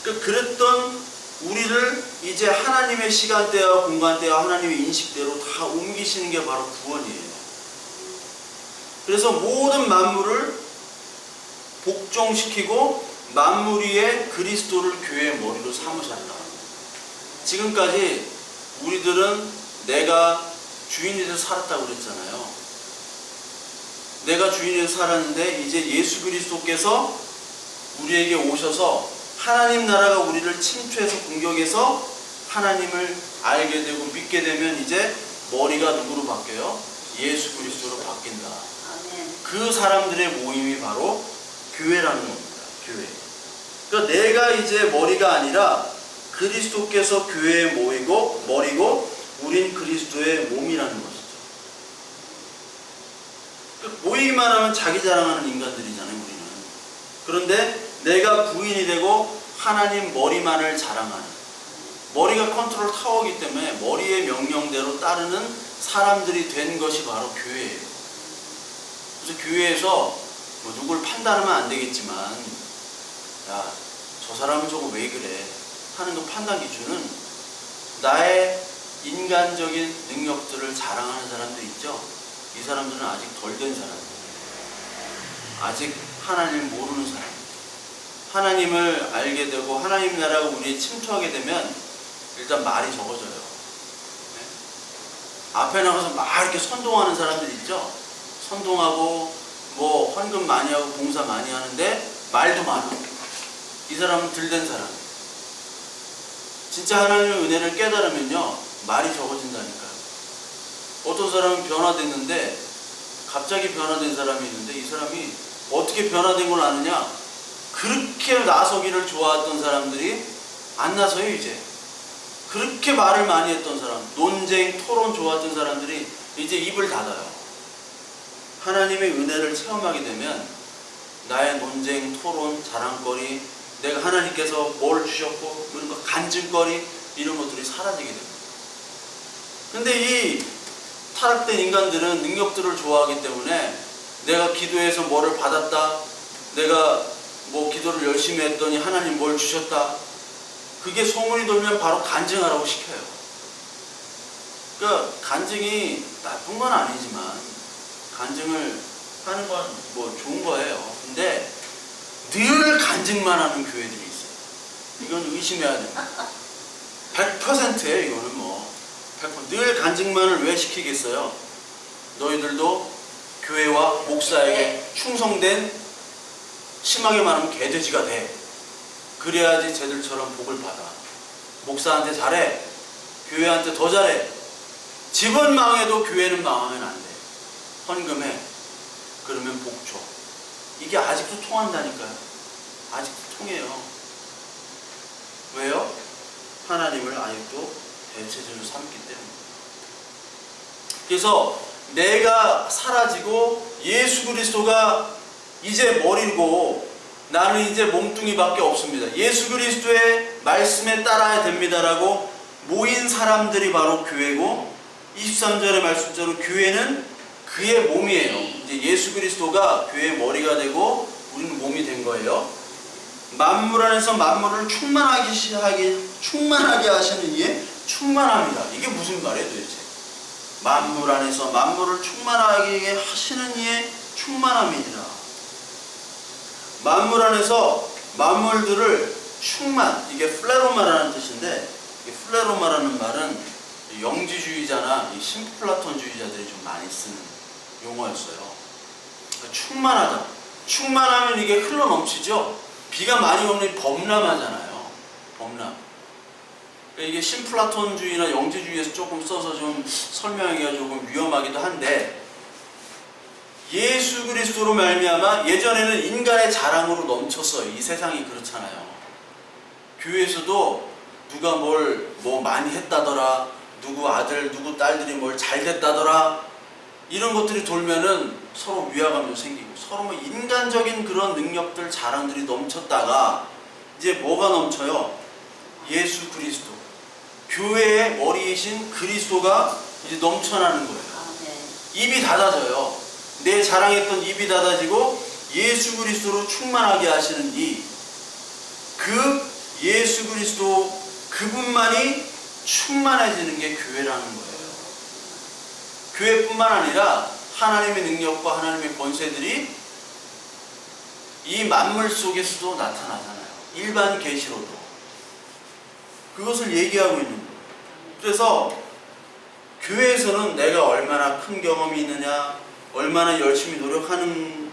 그랬던 우리를 이제 하나님의 시간대와 공간대와 하나님의 인식대로 다 옮기시는 게 바로 구원이에요. 그래서 모든 만물을 복종시키고 만물 위에 그리스도를 교회의 머리로 삼으셨다. 지금까지 우리들은 내가 주인이 돼서 살았다고 그랬잖아요. 내가 주인이 돼서 살았는데 이제 예수 그리스도께서 우리에게 오셔서 하나님 나라가 우리를 침투해서 공격해서 하나님을 알게 되고 믿게 되면 이제 머리가 누구로 바뀌어요? 예수 그리스도로 바뀐다. 그 사람들의 모임이 바로 교회라는 겁니다. 교회. 그러니까 내가 이제 머리가 아니라 그리스도께서 교회에 머리고 우린 그리스도의 몸이라는 것이죠. 그러니까 모이기만 하면 자기 자랑하는 인간들이잖아요, 우리는. 그런데 내가 부인이 되고 하나님 머리만을 자랑하는, 머리가 컨트롤 타워이기 때문에 머리의 명령대로 따르는 사람들이 된 것이 바로 교회예요. 그래서 교회에서 뭐 누굴 판단하면 안 되겠지만, 야, 저 사람은 저거 왜 그래 하는 그 판단 기준은 나의 인간적인 능력들을 자랑하는 사람들 있죠. 이 사람들은 아직 덜 된 사람들, 아직 하나님을 모르는 사람. 하나님을 알게 되고 하나님 나라가 우리에 침투하게 되면 일단 말이 적어져요. 네? 앞에 나가서 막 이렇게 선동하는 사람들 있죠. 선동하고 뭐 헌금 많이 하고 봉사 많이 하는데 말도 많아. 이 사람은 들된 사람. 진짜 하나님의 은혜를 깨달으면요 말이 적어진다니까요. 어떤 사람은 변화됐는데 갑자기 변화된 사람이 있는데 이 사람이 어떻게 변화된 걸 아느냐? 그렇게 나서기를 좋아했던 사람들이 안 나서요 이제. 그렇게 말을 많이 했던 사람, 논쟁, 토론 좋아했던 사람들이 이제 입을 닫아요. 하나님의 은혜를 체험하게 되면 나의 논쟁, 토론, 자랑거리, 내가 하나님께서 뭘 주셨고 이런 거 간증거리 이런 것들이 사라지게 됩니다. 근데 이 타락된 인간들은 능력들을 좋아하기 때문에 내가 기도해서 뭐를 받았다, 내가 뭐 기도를 열심히 했더니 하나님 뭘 주셨다, 그게 소문이 돌면 바로 간증하라고 시켜요. 그러니까 간증이 나쁜 건 아니지만 간증을 하는 건 뭐 좋은 거예요. 근데 늘 간증만 하는 교회들이 있어요. 이건 의심해야 됩니다. 100%예요. 이거는 뭐 100%. 늘 간증만을 왜 시키겠어요? 너희들도 교회와 목사에게 충성된, 심하게 말하면 개돼지가 돼. 그래야지 쟤들처럼 복을 받아. 목사한테 잘해. 교회한테 더 잘해. 집은 망해도 교회는 망하면 안 돼. 헌금해. 그러면 복 줘. 이게 아직도 통한다니까요. 아직도 통해요. 왜요? 하나님을 아직도 대체적으로 삼기 때문에. 그래서 내가 사라지고 예수 그리스도가 이제 머리고 나는 이제 몸뚱이밖에 없습니다. 예수 그리스도의 말씀에 따라야 됩니다라고 모인 사람들이 바로 교회고, 23절의 말씀대로 교회는 그의 몸이에요. 이제 예수 그리스도가 교회의 머리가 되고 우리는 몸이 된 거예요. 만물 안에서 만물을 충만하게 하시는 이에 충만합니다. 이게 무슨 말이에요 도대체? 만물 안에서 만물을 충만하게 하시는 이에 충만함이니라. 만물 안에서 만물들을 충만, 이게 플레로마라는 뜻인데, 이 플레로마라는 말은 영지주의자나 이 신플라톤주의자들이 좀 많이 쓰는 용어였어요. 그러니까 충만하다. 충만하면 이게 흘러넘치죠. 비가 많이 오면 범람하잖아요. 범람. 그러니까 이게 신플라톤주의나 영지주의에서 조금 써서 좀 설명하기가 조금 위험하기도 한데, 예수 그리스도로 말미암아 예전에는 인간의 자랑으로 넘쳤어요. 이 세상이 그렇잖아요. 교회에서도 누가 뭐 많이 했다더라, 누구 아들, 누구 딸들이 뭘 잘 됐다더라, 이런 것들이 돌면은 서로 위화감도 생기고 서로 뭐 인간적인 그런 능력들, 자랑들이 넘쳤다가 이제 뭐가 넘쳐요? 예수 그리스도, 교회의 머리이신 그리스도가 이제 넘쳐나는 거예요. 입이 닫아져요. 내 자랑했던 입이 닫아지고 예수 그리스도로 충만하게 하시는 그 예수 그리스도 그분만이 충만해지는 게 교회라는 거예요. 교회뿐만 아니라 하나님의 능력과 하나님의 권세들이 이 만물 속에서도 나타나잖아요. 일반 계시로도. 그것을 얘기하고 있는 거예요. 그래서 교회에서는 내가 얼마나 큰 경험이 있느냐, 얼마나 열심히 노력하는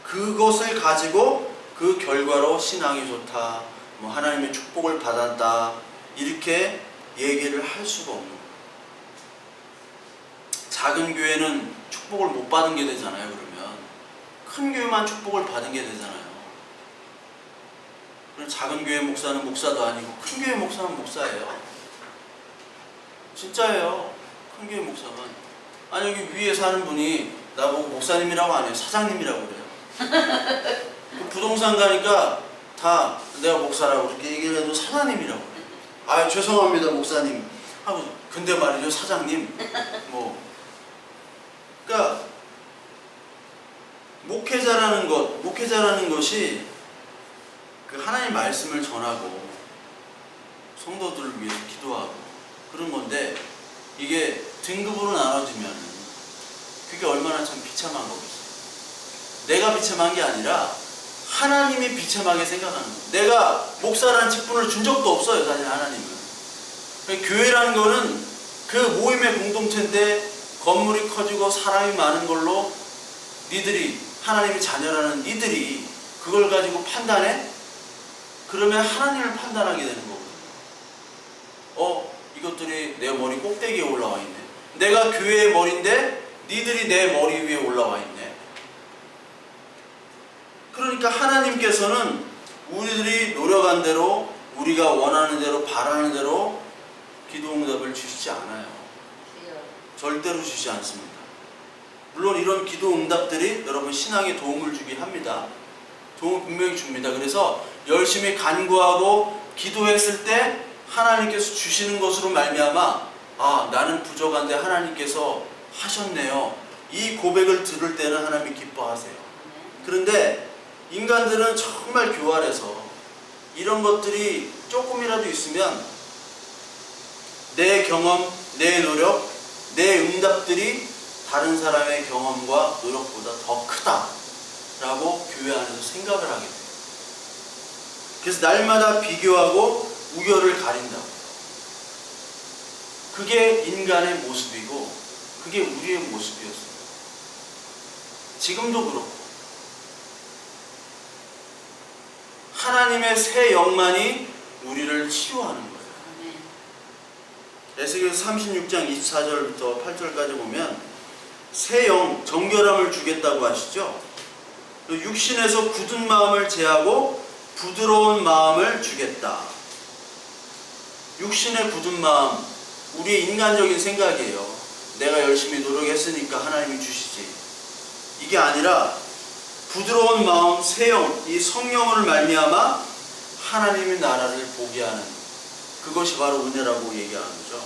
그것을 가지고 그 결과로 신앙이 좋다, 뭐 하나님의 축복을 받았다, 이렇게 얘기를 할 수가 없는 거예요. 작은 교회는 축복을 못 받은 게 되잖아요. 그러면 큰 교회만 축복을 받은 게 되잖아요. 그럼 작은 교회 목사는 목사도 아니고 큰 교회 목사는 목사예요. 진짜예요. 큰 교회 목사만. 아니 여기 위에 사는 분이 나보고 목사님이라고 안 해요. 사장님이라고 그래요. 부동산 가니까 다 내가 목사라고 그렇게 얘기를 해도 사장님이라고 그래요. 아 죄송합니다 목사님 하고, 근데 말이죠 사장님 뭐. 그러니까 목회자라는 것이 그 하나님 말씀을 전하고 성도들을 위해서 기도하고 그런 건데, 이게 등급으로 나눠지면 그게 얼마나 참 비참한 거겠어요. 내가 비참한 게 아니라 하나님이 비참하게 생각하는 거예요. 내가 목사라는 직분을 준 적도 없어요. 사실 하나님은. 교회라는 거는 그 모임의 공동체인데 건물이 커지고 사람이 많은 걸로 니들이 하나님의 자녀라는 니들이 그걸 가지고 판단해? 그러면 하나님을 판단하게 되는 거거든요. 이것들이 내 머리 꼭대기에 올라와 있네. 내가 교회의 머리인데 니들이 내 머리 위에 올라와 있네. 그러니까 하나님께서는 우리들이 노력한 대로, 우리가 원하는 대로, 바라는 대로 기도 응답을 주시지 않아요. 절대로 주시지 않습니다. 물론 이런 기도 응답들이 여러분 신앙에 도움을 주긴 합니다. 도움을 분명히 줍니다. 그래서 열심히 간구하고 기도했을 때 하나님께서 주시는 것으로 말미암아 나는 부족한데 하나님께서 하셨네요. 이 고백을 들을 때는 하나님이 기뻐하세요. 그런데 인간들은 정말 교활해서 이런 것들이 조금이라도 있으면 내 경험, 내 노력, 내 응답들이 다른 사람의 경험과 노력보다 더 크다라고 교회 안에서 생각을 하게 돼요. 그래서 날마다 비교하고 우열을 가린다고. 그게 인간의 모습이고 그게 우리의 모습이었어요. 지금도 그렇고 하나님의 새 영만이 우리를 치유하는 거예요. 에스겔서 36장 24절부터 8절까지 보면 새 영, 정결함을 주겠다고 하시죠. 육신에서 굳은 마음을 제하고 부드러운 마음을 주겠다. 육신의 굳은 마음, 우리의 인간적인 생각이에요. 내가 열심히 노력했으니까 하나님이 주시지. 이게 아니라 부드러운 마음, 새 영, 이 성령을 말미암아 하나님의 나라를 보게 하는, 그것이 바로 은혜라고 얘기하는 거죠.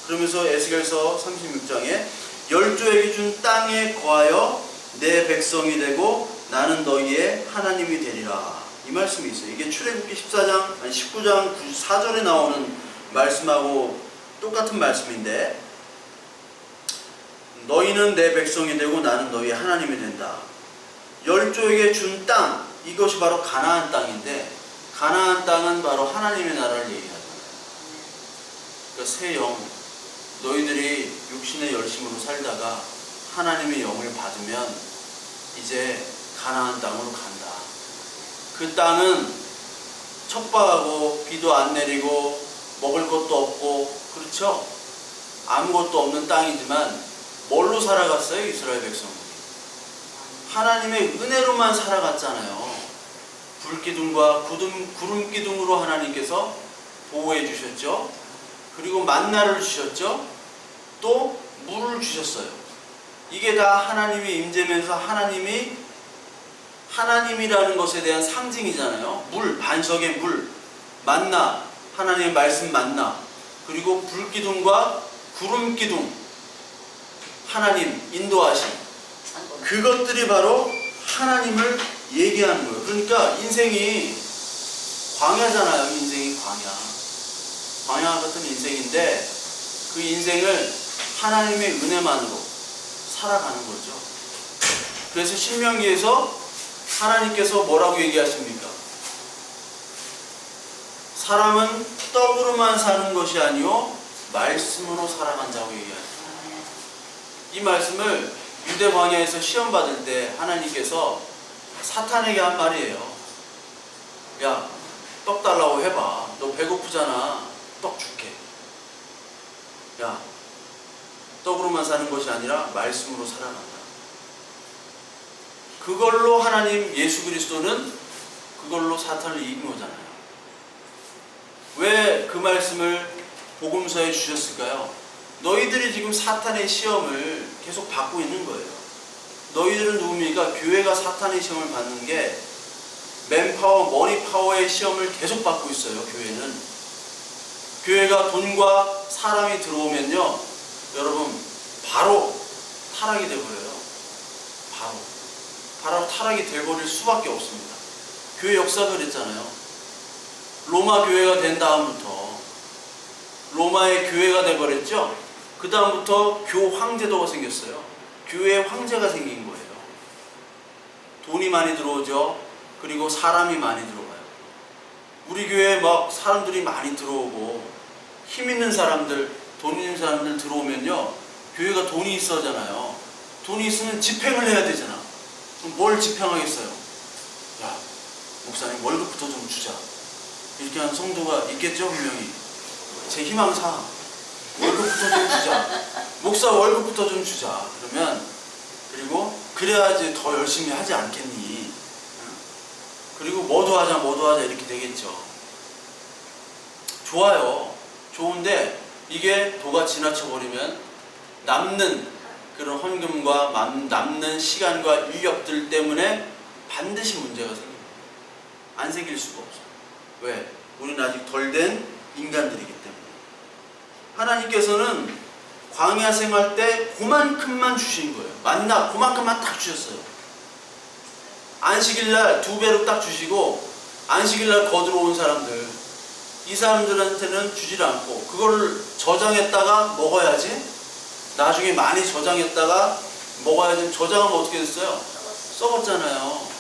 그러면서 에스겔서 36장에 열조에게 준 땅에 거하여 내 백성이 되고 나는 너희의 하나님이 되리라, 이 말씀이 있어요. 이게 출애굽기 19장 4절에 나오는 말씀하고 똑같은 말씀인데, 너희는 내 백성이 되고 나는 너희의 하나님이 된다. 열조에게 준 땅, 이것이 바로 가나안 땅인데, 가나안 땅은 바로 하나님의 나라를 얘기하잖아요. 그러니까 새 영, 너희들이 육신의 열심으로 살다가 하나님의 영을 받으면 이제 가나안 땅으로 간다. 그 땅은 척박하고 비도 안 내리고 먹을 것도 없고, 그렇죠? 아무것도 없는 땅이지만 뭘로 살아갔어요? 이스라엘 백성들이 하나님의 은혜로만 살아갔잖아요. 불기둥과 구름기둥으로 하나님께서 보호해 주셨죠. 그리고 만나를 주셨죠. 또 물을 주셨어요. 이게 다 하나님의 임재면서 하나님이라는 것에 대한 상징이잖아요. 물, 반석의 물, 만나, 하나님의 말씀 만나, 그리고 불기둥과 구름기둥, 하나님 인도하심, 그것들이 바로 하나님을 얘기하는 거예요. 그러니까 인생이 광야잖아요. 인생이 광야 같은 인생인데 그 인생을 하나님의 은혜만으로 살아가는 거죠. 그래서 신명기에서 하나님께서 뭐라고 얘기하십니까? 사람은 떡으로만 사는 것이 아니요 말씀으로 살아간다고 얘기하죠. 이 말씀을 유대 광야에서 시험 받을 때 하나님께서 사탄에게 한 말이에요. 야, 떡 달라고 해봐. 너 배고프잖아. 떡 줄게. 야, 떡으로만 사는 것이 아니라 말씀으로 살아간다. 그걸로 하나님 예수 그리스도는 그걸로 사탄을 이긴 거잖아요. 왜 그 말씀을 복음서에 주셨을까요? 너희들이 지금 사탄의 시험을 계속 받고 있는 거예요. 너희들은 누굽니까? 교회가 사탄의 시험을 받는 게 맨파워, 머니파워의 시험을 계속 받고 있어요. 교회는. 교회가 돈과 사람이 들어오면요, 여러분 바로 타락이 돼버려요. 바로 타락이 돼버릴 수밖에 없습니다. 교회 역사가 그랬잖아요. 로마 교회가 된 다음부터 로마의 교회가 돼버렸죠. 그 다음부터 교황제도가 생겼어요. 교회의 황제가 생긴 거예요. 돈이 많이 들어오죠. 그리고 사람이 많이 들어와요. 우리 교회에 막 사람들이 많이 들어오고 힘 있는 사람들, 돈 있는 사람들 들어오면요, 교회가 돈이 있어잖아요. 돈이 있으면 집행을 해야 되잖아. 그럼 뭘 집행하겠어요? 야, 목사님 월급부터 좀 주자. 이렇게 하는 성도가 있겠죠, 분명히. 제 희망사 월급부터 좀 주자. 목사 월급부터 좀 주자. 그리고 그래야지 더 열심히 하지 않겠니? 그리고 뭐도 하자 이렇게 되겠죠. 좋아요. 좋은데 이게 도가 지나쳐버리면 남는 그런 헌금과 남는 시간과 인력들 때문에 반드시 문제가 생깁니다. 안 생길 수가 없어요. 왜? 우리는 아직 덜 된 인간들이기 때문에. 하나님께서는 광야 생활 때 그만큼만 주신 거예요. 만나 그만큼만 딱 주셨어요. 안식일날 2배로 딱 주시고, 안식일날 거들어온 사람들, 이 사람들한테는 주질 않고 그거를 저장했다가 먹어야지. 나중에 많이 저장했다가 먹어야지. 저장하면 어떻게 됐어요? 썩었잖아요.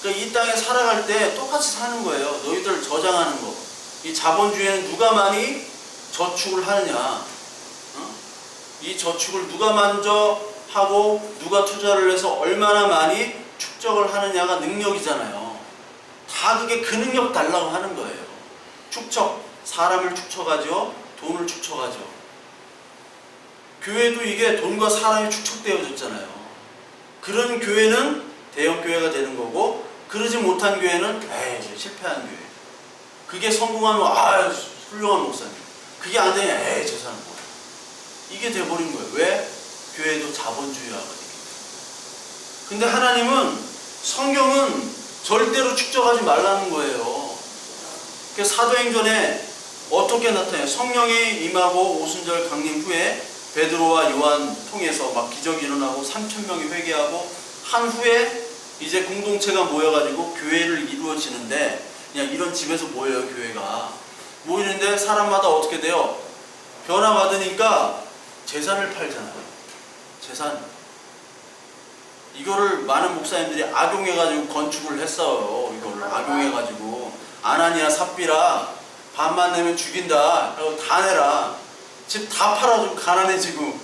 그러니까 이 땅에 살아갈 때 똑같이 사는 거예요. 너희들 저장하는 거. 이 자본주의에는 누가 많이 저축을 하느냐, 이 저축을 누가 먼저 하고 누가 투자를 해서 얼마나 많이 축적을 하느냐가 능력이잖아요. 다 그게 그 능력 달라고 하는 거예요. 축적, 사람을 축적하죠. 돈을 축적하죠. 교회도 이게 돈과 사람이 축적되어졌잖아요. 그런 교회는 대형 교회가 되는 거고, 그러지 못한 교회는 실패한 교회. 그게 성공하면 훌륭한 목사님. 그게 안 되면 저 사람 뭐야. 이게 돼버린 거예요. 왜? 교회도 자본주의화가 되기 때문에. 근데 하나님은, 성경은 절대로 축적하지 말라는 거예요. 그래서 사도행전에 어떻게 나타나요? 성령이 임하고 오순절 강림 후에 베드로와 요한 통해서 막 기적이 일어나고 3,000명이 회개하고 한 후에 이제 공동체가 모여가지고 교회를 이루어지는데, 그냥 이런 집에서 모여요. 교회가 모이는데 사람마다 어떻게 돼요? 변화받으니까 재산을 팔잖아요. 재산. 이거를 많은 목사님들이 악용해가지고 건축을 했어요. 이거를 악용해가지고 아나니아 삽비라 반만 내면 죽인다. 그리고 다 내라. 집 다 팔아주고 가난해지고,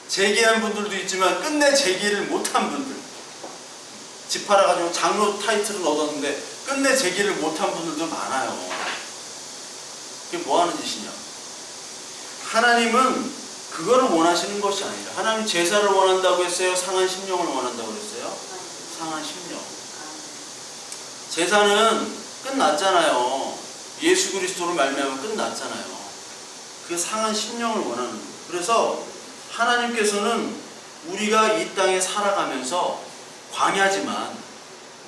재기한 분들도 있지만 끝내 재기를 못한 분들, 집 팔아가지고 장로 타이틀은 얻었는데 끝내 재기를 못한 분들도 많아요. 그게 뭐 하는 짓이냐? 하나님은 그거를 원하시는 것이 아니라, 하나님 제사를 원한다고 했어요? 상한 심령을 원한다고 했어요? 상한 심령. 제사는 끝났잖아요. 예수 그리스도로 말미암아 끝났잖아요. 그 상한 심령을 원하는 거예요. 그래서 하나님께서는 우리가 이 땅에 살아가면서 광야지만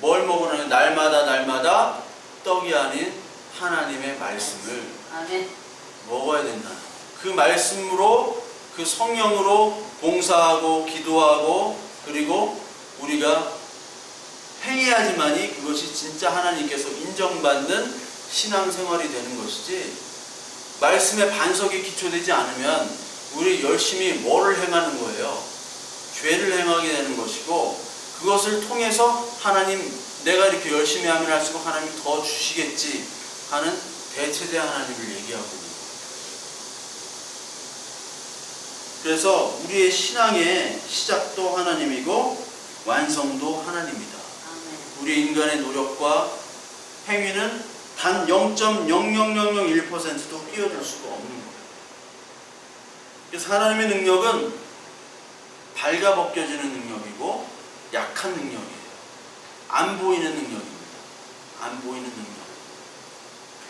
뭘 먹으라는, 날마다 떡이 아닌 하나님의 말씀을 먹어야 된다. 그 말씀으로 그 그 성령으로 봉사하고 기도하고 그리고 우리가 행해야지만이 그것이 진짜 하나님께서 인정받는 신앙생활이 되는 것이지, 말씀의 반석이 기초되지 않으면 우리 열심히 뭐를 행하는 거예요? 죄를 행하게 되는 것이고, 그것을 통해서 하나님, 내가 이렇게 열심히 하면 할수록 하나님 더 주시겠지 하는 대체대 하나님을 얘기하고 있는 거예요. 그래서 우리의 신앙의 시작도 하나님이고 완성도 하나님이다. 우리 인간의 노력과 행위는 단 0.00001%도 끼어들 수가 없는 거예요. 그래서 하나님의 능력은 발가벗겨지는 능력이고 약한 능력이에요. 안 보이는 능력입니다. 안 보이는 능력.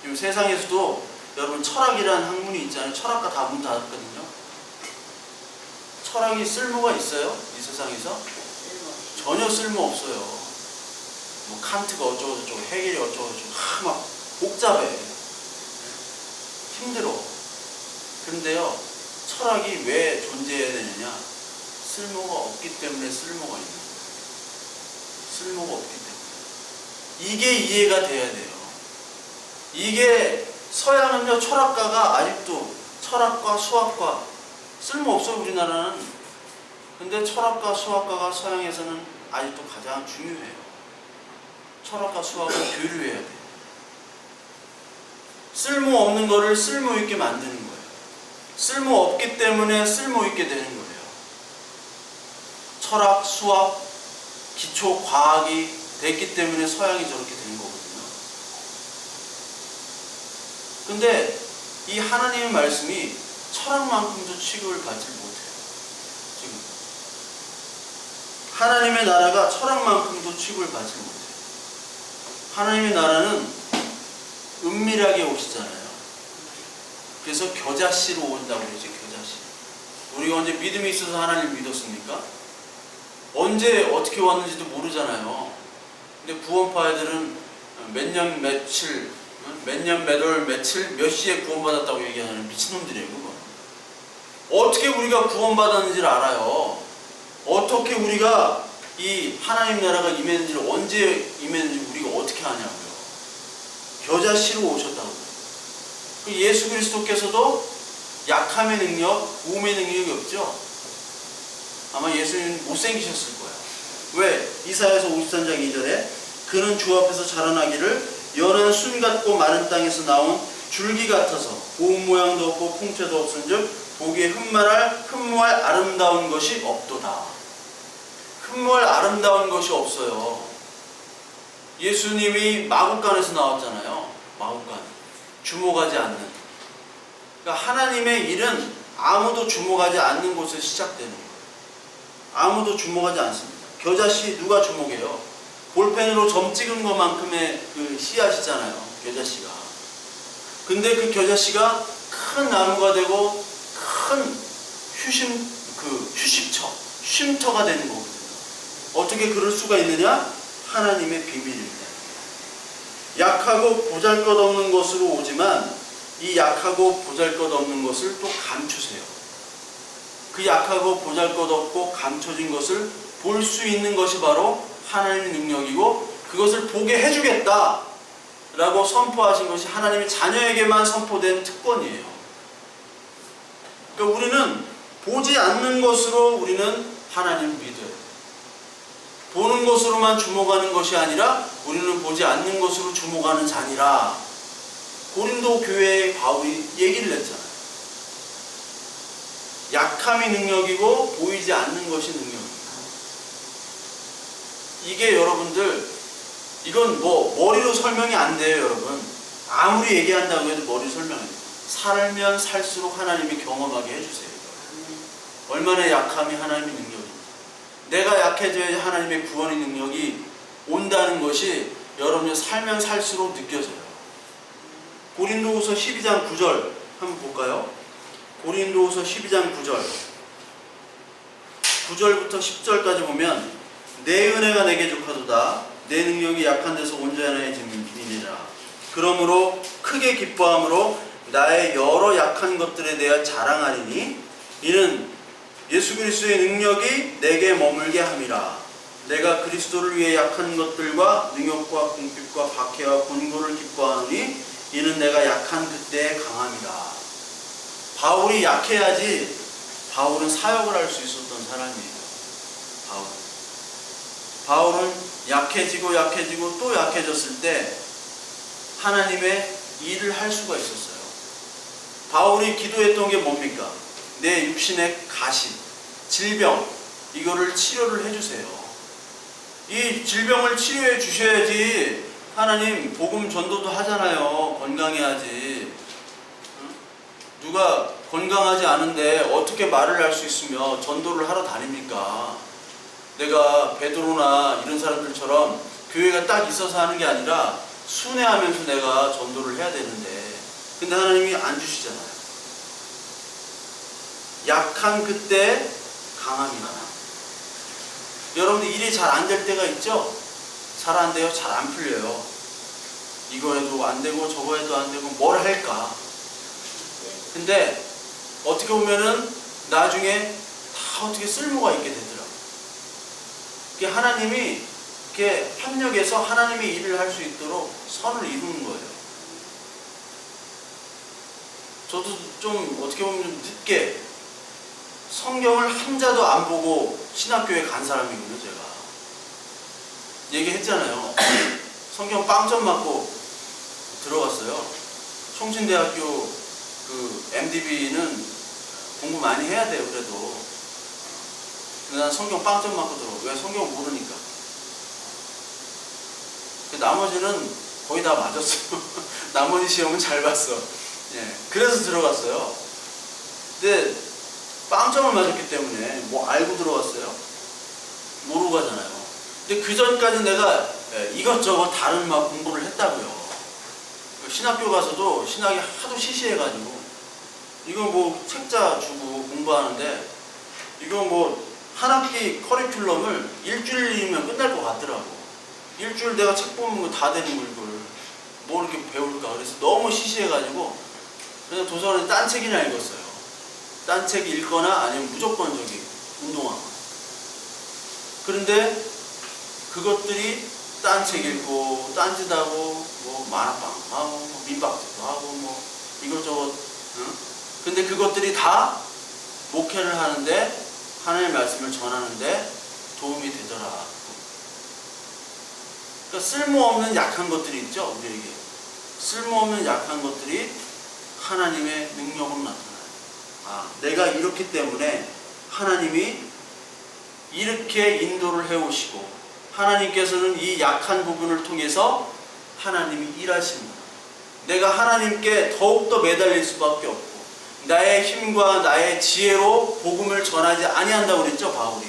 지금 세상에서도 여러분 철학이라는 학문이 있잖아요. 철학과 다 문 닫았거든요. 철학이 쓸모가 있어요? 이 세상에서? 전혀 쓸모 없어요. 뭐 칸트가 어쩌고 저쩌고, 해겔이 어쩌고 저쩌고, 막 복잡해. 힘들어. 그런데요, 철학이 왜 존재해야 되느냐? 쓸모가 없기 때문에 쓸모가 있는 거예요. 쓸모가 없기 때문에. 이게 이해가 돼야 돼요. 이게 서양은요, 철학가가 아직도 철학과 수학과 쓸모없어요, 우리나라는. 근데 철학과 수학과가 서양에서는 아직도 가장 중요해요. 철학과 수학을 교류해야 돼요. 쓸모없는 거를 쓸모있게 만드는 거예요. 쓸모없기 때문에 쓸모있게 되는 거예요. 철학, 수학, 기초 과학이 됐기 때문에 서양이 저렇게 된 거거든요. 근데 이 하나님의 말씀이 철학만큼도 취급을 받지 못해요. 지금 하나님의 나라가 철학만큼도 취급을 받지 못해요. 하나님의 나라는 은밀하게 오시잖아요. 그래서 겨자씨로 온다고 그러죠. 겨자씨. 우리가 언제 믿음이 있어서 하나님을 믿었습니까? 언제 어떻게 왔는지도 모르잖아요. 근데 구원파애들은 몇 년 며칠, 몇 년 몇 월 며칠 몇 시에 구원받았다고 얘기하는 미친놈들이에요. 그거. 어떻게 우리가 구원받았는지를 알아요. 어떻게 우리가 이 하나님 나라가 임했는지를, 언제 임했는지 우리가 어떻게 아냐고요. 겨자씨로 오셨다고요. 예수 그리스도께서도 약함의 능력, 구음의 능력이 없죠. 아마 예수님은 못생기셨을 거예요. 왜? 이사야서 53장 2절에 그는 주 앞에서 자라나기를 연한 순 같고 마른 땅에서 나온 줄기 같아서 고운 모양도 없고 풍채도 없은즉 보기에 흠모할 아름다운 것이 없도다. 흠모할 아름다운 것이 없어요. 예수님이 마국간에서 나왔잖아요. 마국간. 주목하지 않는. 그러니까 하나님의 일은 아무도 주목하지 않는 곳에서 시작되는 거예요. 아무도 주목하지 않습니다. 겨자씨 누가 주목해요? 볼펜으로 점 찍은 것만큼의 그 씨앗이잖아요. 겨자씨가. 근데 그 겨자씨가 큰 나무가 되고 큰 쉼터가 되는 거거든요. 어떻게 그럴 수가 있느냐? 하나님의 비밀입니다. 약하고 보잘것없는 것으로 오지만 이 약하고 보잘것없는 것을 또 감추세요. 그 약하고 보잘것없고 감춰진 것을 볼 수 있는 것이 바로 하나님의 능력이고, 그것을 보게 해주겠다 라고 선포하신 것이 하나님의 자녀에게만 선포된 특권이에요. 그러니까 우리는 보지 않는 것으로 우리는 하나님을 믿어요. 보는 것으로만 주목하는 것이 아니라 우리는 보지 않는 것으로 주목하는 자니라. 고린도 교회의 바울이 얘기를 했잖아요. 약함이 능력이고 보이지 않는 것이 능력입니다. 이게 여러분들, 이건 뭐 머리로 설명이 안 돼요, 여러분. 아무리 얘기한다고 해도 머리 설명이 돼요. 살면 살수록 하나님이 경험하게 해주세요. 얼마나 약함이 하나님의 능력입니다. 내가 약해져야 하나님의 구원의 능력이 온다는 것이 여러분이 살면 살수록 느껴져요. 고린도후서 12장 9절 한번 볼까요? 고린도후서 12장 9절 9절부터 10절까지 보면 내 은혜가 내게 족하도다. 내 능력이 약한 데서 온전해짐이니라. 그러므로 크게 기뻐함으로 나의 여러 약한 것들에 대하여 자랑하리니 이는 예수 그리스도의 능력이 내게 머물게 함이라. 내가 그리스도를 위해 약한 것들과 능욕과 궁핍과 박해와 곤고를 기뻐하노니 이는 내가 약한 그때에 강함이라. 바울이 약해야지 바울은 사역을 할 수 있었던 사람이에요. 바울은 약해지고 또 약해졌을 때 하나님의 일을 할 수가 있었어요. 바울이 기도했던 게 뭡니까? 내 육신의 가시, 질병, 이거를 치료를 해주세요. 이 질병을 치료해 주셔야지 하나님 복음 전도도 하잖아요. 건강해야지. 누가 건강하지 않은데 어떻게 말을 할 수 있으며 전도를 하러 다닙니까? 내가 베드로나 이런 사람들처럼 교회가 딱 있어서 하는 게 아니라 순회하면서 내가 전도를 해야 되는데, 근데 하나님이 안 주시잖아요. 약한 그때 강함이나. 여러분들 일이 잘 안 될 때가 있죠? 잘 안 돼요? 잘 안 풀려요. 이거 해도 안 되고 저거 해도 안 되고 뭘 할까? 근데 어떻게 보면은 나중에 다 어떻게 쓸모가 있게 되더라고요. 그게 하나님이 이렇게 협력해서 하나님의 일을 할 수 있도록 선을 이루는 거예요. 저도 좀 어떻게 보면 좀 늦게 성경을 한 자도 안 보고 신학교에 간 사람이거든요. 제가 얘기했잖아요. 성경 빵점 맞고 들어갔어요. 총신대학교 그 MDB는 공부 많이 해야 돼요. 그래도 근데 난 성경 빵점 맞고 들어가. 왜? 성경을 모르니까. 나머지는 거의 다 맞았어요. 나머지 시험은 잘 봤어. 예, 그래서 들어갔어요. 근데 빵점을 맞았기 때문에 뭐 알고 들어갔어요? 모르고 가잖아요. 근데 그 전까지 내가 이것저것 다른 막 공부를 했다고요. 신학교 가서도 신학이 하도 시시해가지고 이거 뭐 책자 주고 공부하는데 이거 뭐 한 학기 커리큘럼을 일주일이면 끝날 것 같더라고. 일주일 내가 책 보는 거 다 되는 거 이걸 뭐 이렇게 배울까. 그래서 너무 시시해가지고 그냥 도서관에 딴 책이나 읽었어요. 딴 책 읽거나 아니면 무조건 저기 운동화. 그런데 그것들이 딴 책 읽고 딴짓하고 뭐 만화방 하고 뭐 민박집도 하고 뭐 이것저것. 응? 근데 그것들이 다 목회를 하는데 하나님의 말씀을 전하는데 도움이 되더라. 그러니까 쓸모없는 약한 것들이 있죠. 우리에게 쓸모없는 약한 것들이 하나님의 능력으로 나타나요. 내가 이렇기 때문에 하나님이 이렇게 인도를 해오시고 하나님께서는 이 약한 부분을 통해서 하나님이 일하십니다. 내가 하나님께 더욱더 매달릴 수밖에 없고 나의 힘과 나의 지혜로 복음을 전하지 아니한다고 그랬죠. 바울이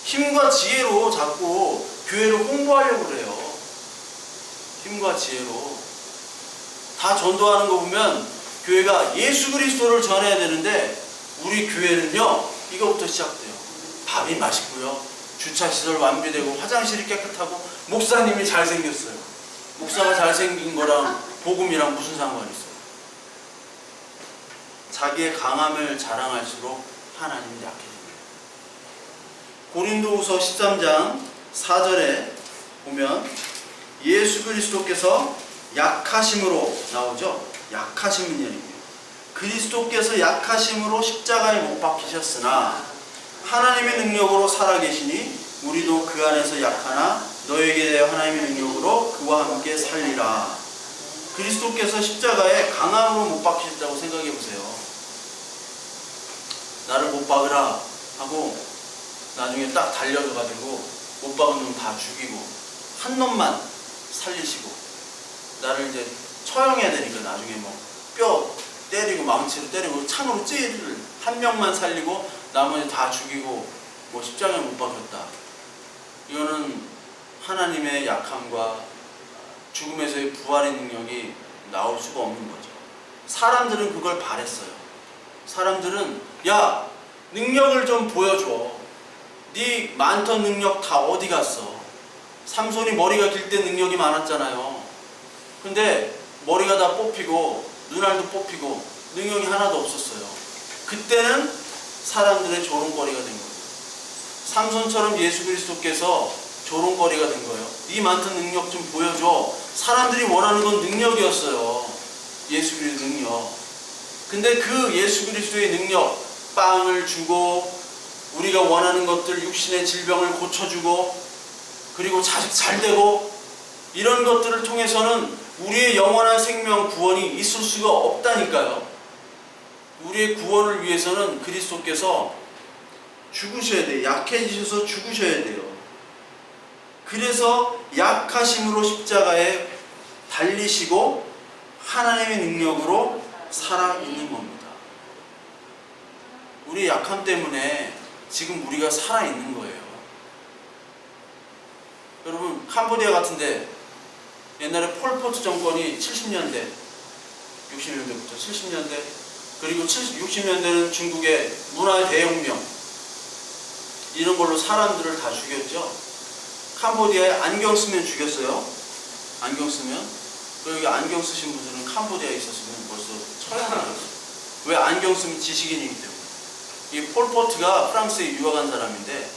힘과 지혜로 자꾸 교회를 홍보하려고 그래요. 힘과 지혜로 다 전도하는 거 보면 교회가 예수 그리스도를 전해야 되는데 우리 교회는요 이거부터 시작돼요. 밥이 맛있고요, 주차시설 완비되고 화장실이 깨끗하고 목사님이 잘생겼어요. 목사가 잘생긴 거랑 복음이랑 무슨 상관이 있어요? 자기의 강함을 자랑할수록 하나님은 약해집니다. 고린도후서 13장 4절에 보면 예수 그리스도께서 약하심으로 나오죠. 약하심은 얘기예요. 그리스도께서 약하심으로 십자가에 못 박히셨으나 하나님의 능력으로 살아계시니 우리도 그 안에서 약하나 너에게 대해 하나님의 능력으로 그와 함께 살리라. 그리스도께서 십자가에 강함으로 못 박히셨다고 생각해 보세요. 나를 못 박으라 하고 나중에 딱 달려가가지고 못 박은 놈 다 죽이고 한 놈만 살리시고 나를 이제 처형해야 되니까 나중에 뭐 뼈 때리고 망치로 때리고 창으로 찌를 한 명만 살리고 나머지 다 죽이고 뭐 십자가에 못 박혔다. 이거는 하나님의 약함과 죽음에서의 부활의 능력이 나올 수가 없는 거죠. 사람들은 그걸 바랬어요. 사람들은 야 능력을 좀 보여줘. 네 많던 능력 다 어디 갔어? 삼손이 머리가 길 때 능력이 많았잖아요. 근데 머리가 다 뽑히고 눈알도 뽑히고 능력이 하나도 없었어요. 그때는 사람들의 조롱거리가 된 거예요. 삼손처럼 예수 그리스도께서 조롱거리가 된 거예요. 이 많은 능력 좀 보여줘. 사람들이 원하는 건 능력이었어요. 예수 그리스도의 능력. 근데 그 예수 그리스도의 능력, 빵을 주고 우리가 원하는 것들, 육신의 질병을 고쳐주고 그리고 자식 잘 되고 이런 것들을 통해서는 우리의 영원한 생명 구원이 있을 수가 없다니까요. 우리의 구원을 위해서는 그리스도께서 죽으셔야 돼요. 약해지셔서 죽으셔야 돼요. 그래서 약하심으로 십자가에 달리시고 하나님의 능력으로 살아있는 겁니다. 우리의 약함 때문에 지금 우리가 살아있는 거예요. 여러분, 캄보디아 같은데 옛날에 폴포트 정권이 70년대, 60년대부터 70년대, 그리고 60년대는 중국의 문화의 대혁명, 이런 걸로 사람들을 다 죽였죠. 캄보디아에 안경 쓰면 죽였어요. 안경 쓰면. 여기 안경 쓰신 분들은 캄보디아에 있었으면 벌써 처형을 하셨어요. 왜? 안경 쓰면 지식인이기 때문에. 이 폴포트가 프랑스에 유학한 사람인데,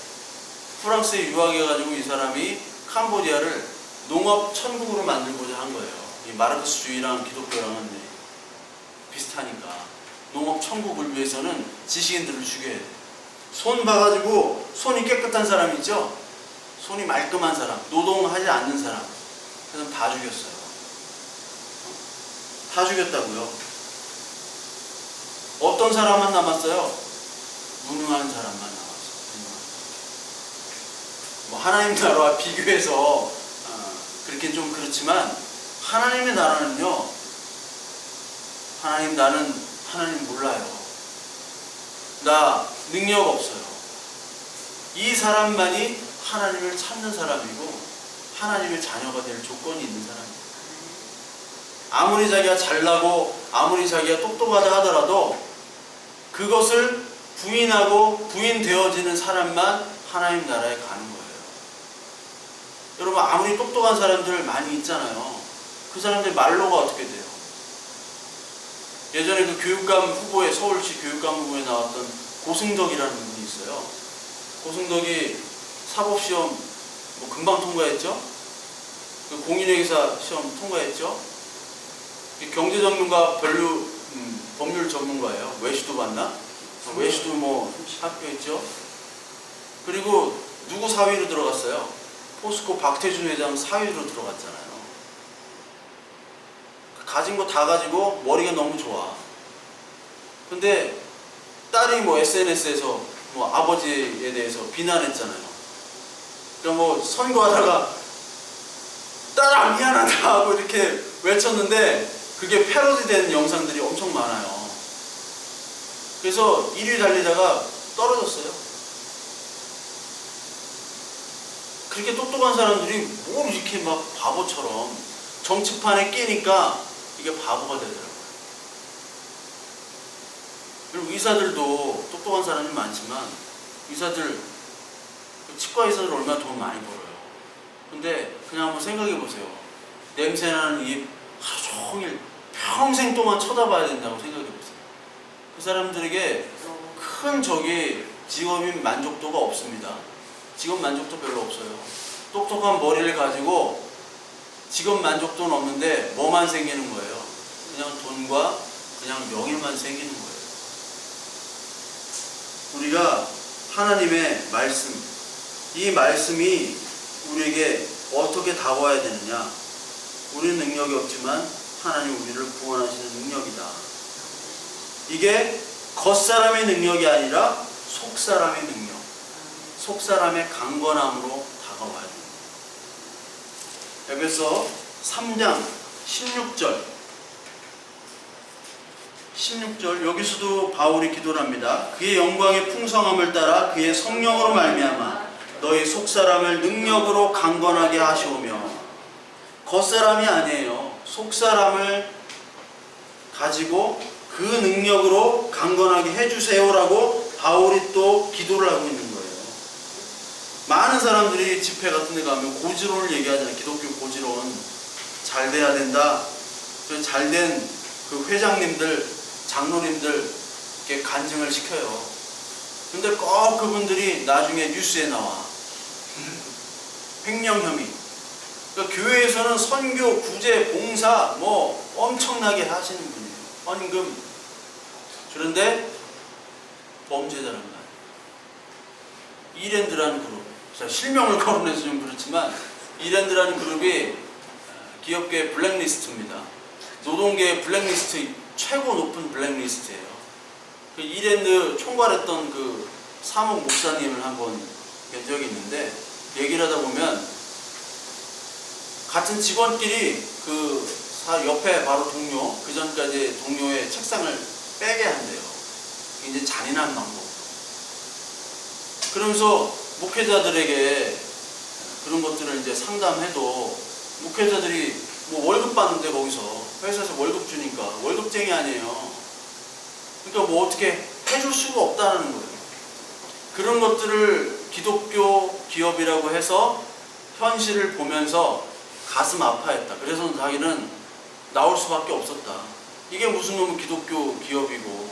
프랑스에 유학해가지고 이 사람이 캄보디아를 농업 천국으로 만들고자 한 거예요. 이 마르크스주의랑 기독교랑은 비슷하니까. 농업 천국을 위해서는 지식인들을 죽여야 돼. 손 봐가지고 손이 깨끗한 사람 있죠? 손이 말끔한 사람, 노동하지 않는 사람, 그래서 다 죽였어요. 다 죽였다고요. 어떤 사람만 남았어요? 무능한 사람만 남았어요. 뭐 하나님 나라와 비교해서 그렇게 좀 그렇지만 하나님의 나라는요, 나는 하나님 몰라요. 나 능력 없어요. 이 사람만이 하나님을 찾는 사람이고 하나님의 자녀가 될 조건이 있는 사람이에요. 아무리 자기가 잘나고 아무리 자기가 똑똑하다 하더라도 그것을 부인하고 부인되어지는 사람만 하나님 나라에 가는 거예요. 여러분, 아무리 똑똑한 사람들 많이 있잖아요. 그 사람들 말로가 어떻게 돼요? 예전에 그 교육감 후보에, 서울시 교육감 후보에 나왔던 고승덕이라는 분이 있어요. 고승덕이 사법시험 금방 통과했죠? 그 공인회계사 시험 통과했죠? 경제전문가 법률 전문가예요. 외시도 봤나? 외시도 학교했죠? 그리고 누구 사위로 들어갔어요? 포스코 박태준 회장 사위로 들어갔잖아요. 가진 거 다 가지고 머리가 너무 좋아. 근데 딸이 SNS에서 아버지에 대해서 비난했잖아요. 그러니까 선거하다가 딸아 미안하다 하고 이렇게 외쳤는데 그게 패러디된 영상들이 엄청 많아요. 그래서 1위 달리다가 떨어졌어요. 그렇게 똑똑한 사람들이 뭘 이렇게 막 바보처럼 정치판에 끼니까 이게 바보가 되더라고요. 그리고 의사들도 똑똑한 사람이 많지만 의사들, 치과 의사들 얼마나 돈 많이 벌어요. 근데 그냥 한번 생각해 보세요. 냄새나는 입 하루 종일 평생 동안 쳐다봐야 된다고 생각해 보세요. 그 사람들에게 큰 직업인 만족도가 없습니다. 직업 만족도 별로 없어요. 똑똑한 머리를 가지고 직업 만족도는 없는데 뭐만 생기는 거예요? 그냥 돈과 그냥 명예만 생기는 거예요. 우리가 하나님의 말씀, 이 말씀이 우리에게 어떻게 다가와야 되느냐? 우리는 능력이 없지만 하나님 우리를 구원하시는 능력이다. 이게 겉사람의 능력이 아니라 속사람의 능력, 속사람의 강건함으로 다가와야 됩니다. 에베소 3장 16절 여기서도 바울이 기도를 합니다. 그의 영광의 풍성함을 따라 그의 성령으로 말미암아 너희 속사람을 능력으로 강건하게 하시오며, 겉사람이 아니에요. 속사람을 가지고 그 능력으로 강건하게 해주세요라고 바울이 또 기도를 하고 있는 거예요. 많은 사람들이 집회 같은 데 가면 고지론을 얘기하잖아요. 기독교 고지론. 잘 돼야 된다. 잘된 그 회장님들, 장로님들 이렇게 간증을 시켜요. 근데 꼭 그분들이 나중에 뉴스에 나와. 횡령 혐의. 그러니까 교회에서는 선교, 구제, 봉사 뭐 엄청나게 하시는 분이에요. 헌금. 그런데 범죄자란 말이에요. 이랜드라는 그룹. 자, 실명을 거론해서 좀 그렇지만 이랜드라는 그룹이 기업계 블랙리스트입니다. 노동계의 블랙리스트 최고 높은 블랙리스트예요. 그 이랜드 총괄했던 그 사목 목사님을 한번 뵌 적이 있는데 얘기를 하다 보면 같은 직원끼리 그 옆에 바로 동료, 그 전까지 동료의 책상을 빼게 한대요. 이제 잔인한 방법. 그러면서 목회자들에게 그런 것들을 이제 상담해도 목회자들이 뭐 월급 받는데 거기서 회사에서 월급 주니까 월급쟁이 아니에요. 그러니까 뭐 어떻게 해줄 수가 없다는 거예요. 그런 것들을 기독교 기업이라고 해서 현실을 보면서 가슴 아파했다. 그래서 자기는 나올 수밖에 없었다. 이게 무슨 놈의 기독교 기업이고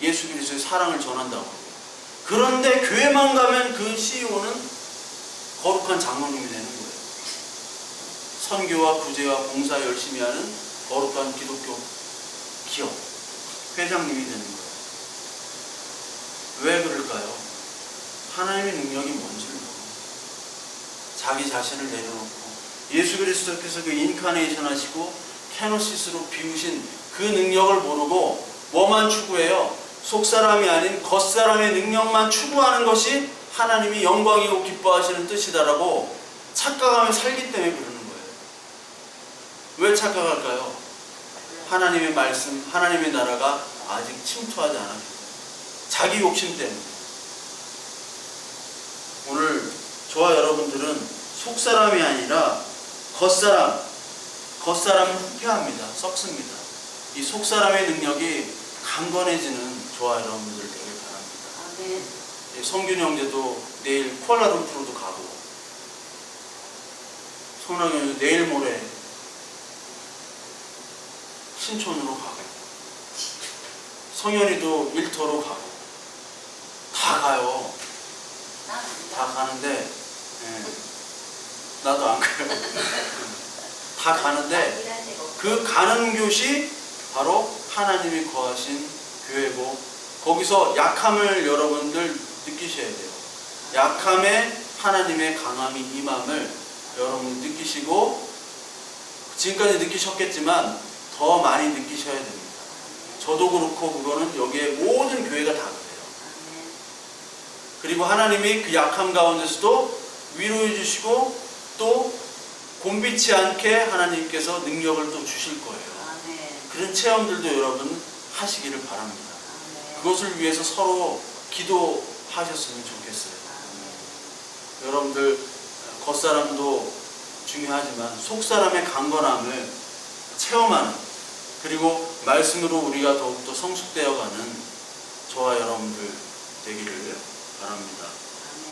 예수 그리스도의 사랑을 전한다고. 그런데 교회만 가면 그 CEO는 거룩한 장로님이 되는 거예요. 선교와 구제와 봉사 열심히 하는 거룩한 기독교 기업 회장님이 되는 거예요. 왜 그럴까요? 하나님의 능력이 뭔지를 모르고 자기 자신을 내려놓고 예수 그리스도께서 그 인카네이션 하시고 케노시스로 비우신 그 능력을 모르고 뭐만 추구해요? 속사람이 아닌 겉사람의 능력만 추구하는 것이 하나님이 영광이고 기뻐하시는 뜻이다라고 착각하며 살기 때문에 그러는 거예요. 왜 착각할까요? 하나님의 말씀, 하나님의 나라가 아직 침투하지 않았기 때문에. 자기 욕심 때문에. 오늘 저와 여러분들은 속사람이 아니라 겉사람은 후퇴합니다. 썩습니다. 이 속사람의 능력이 강건해지는 저와 여러분들 되길 바랍니다. 성균 형제도 내일 쿠알라룸푸르도 가고 손학이 형제도 내일 모레 신촌으로 가고 성현이도 일터로 가고 다 가요. 다 가는데 나도 안 가요. 다 가는데 그 가는 곳이 바로 하나님이 거하신 교회고 거기서 약함을 여러분들 느끼셔야 돼요. 약함에 하나님의 강함이 임함을 여러분 느끼시고 지금까지 느끼셨겠지만 더 많이 느끼셔야 됩니다. 저도 그렇고 그거는 여기에 모든 교회가 다 그래요. 그리고 하나님이 그 약함 가운데서도 위로해 주시고 또 곤비치 않게 하나님께서 능력을 또 주실 거예요. 그런 체험들도 여러분 하시기를 바랍니다. 그것을 위해서 서로 기도하셨으면 좋겠어요. 여러분들 겉사람도 중요하지만 속사람의 강건함을 체험하는 그리고 말씀으로 우리가 더욱더 성숙되어가는 저와 여러분들 되기를 바랍니다.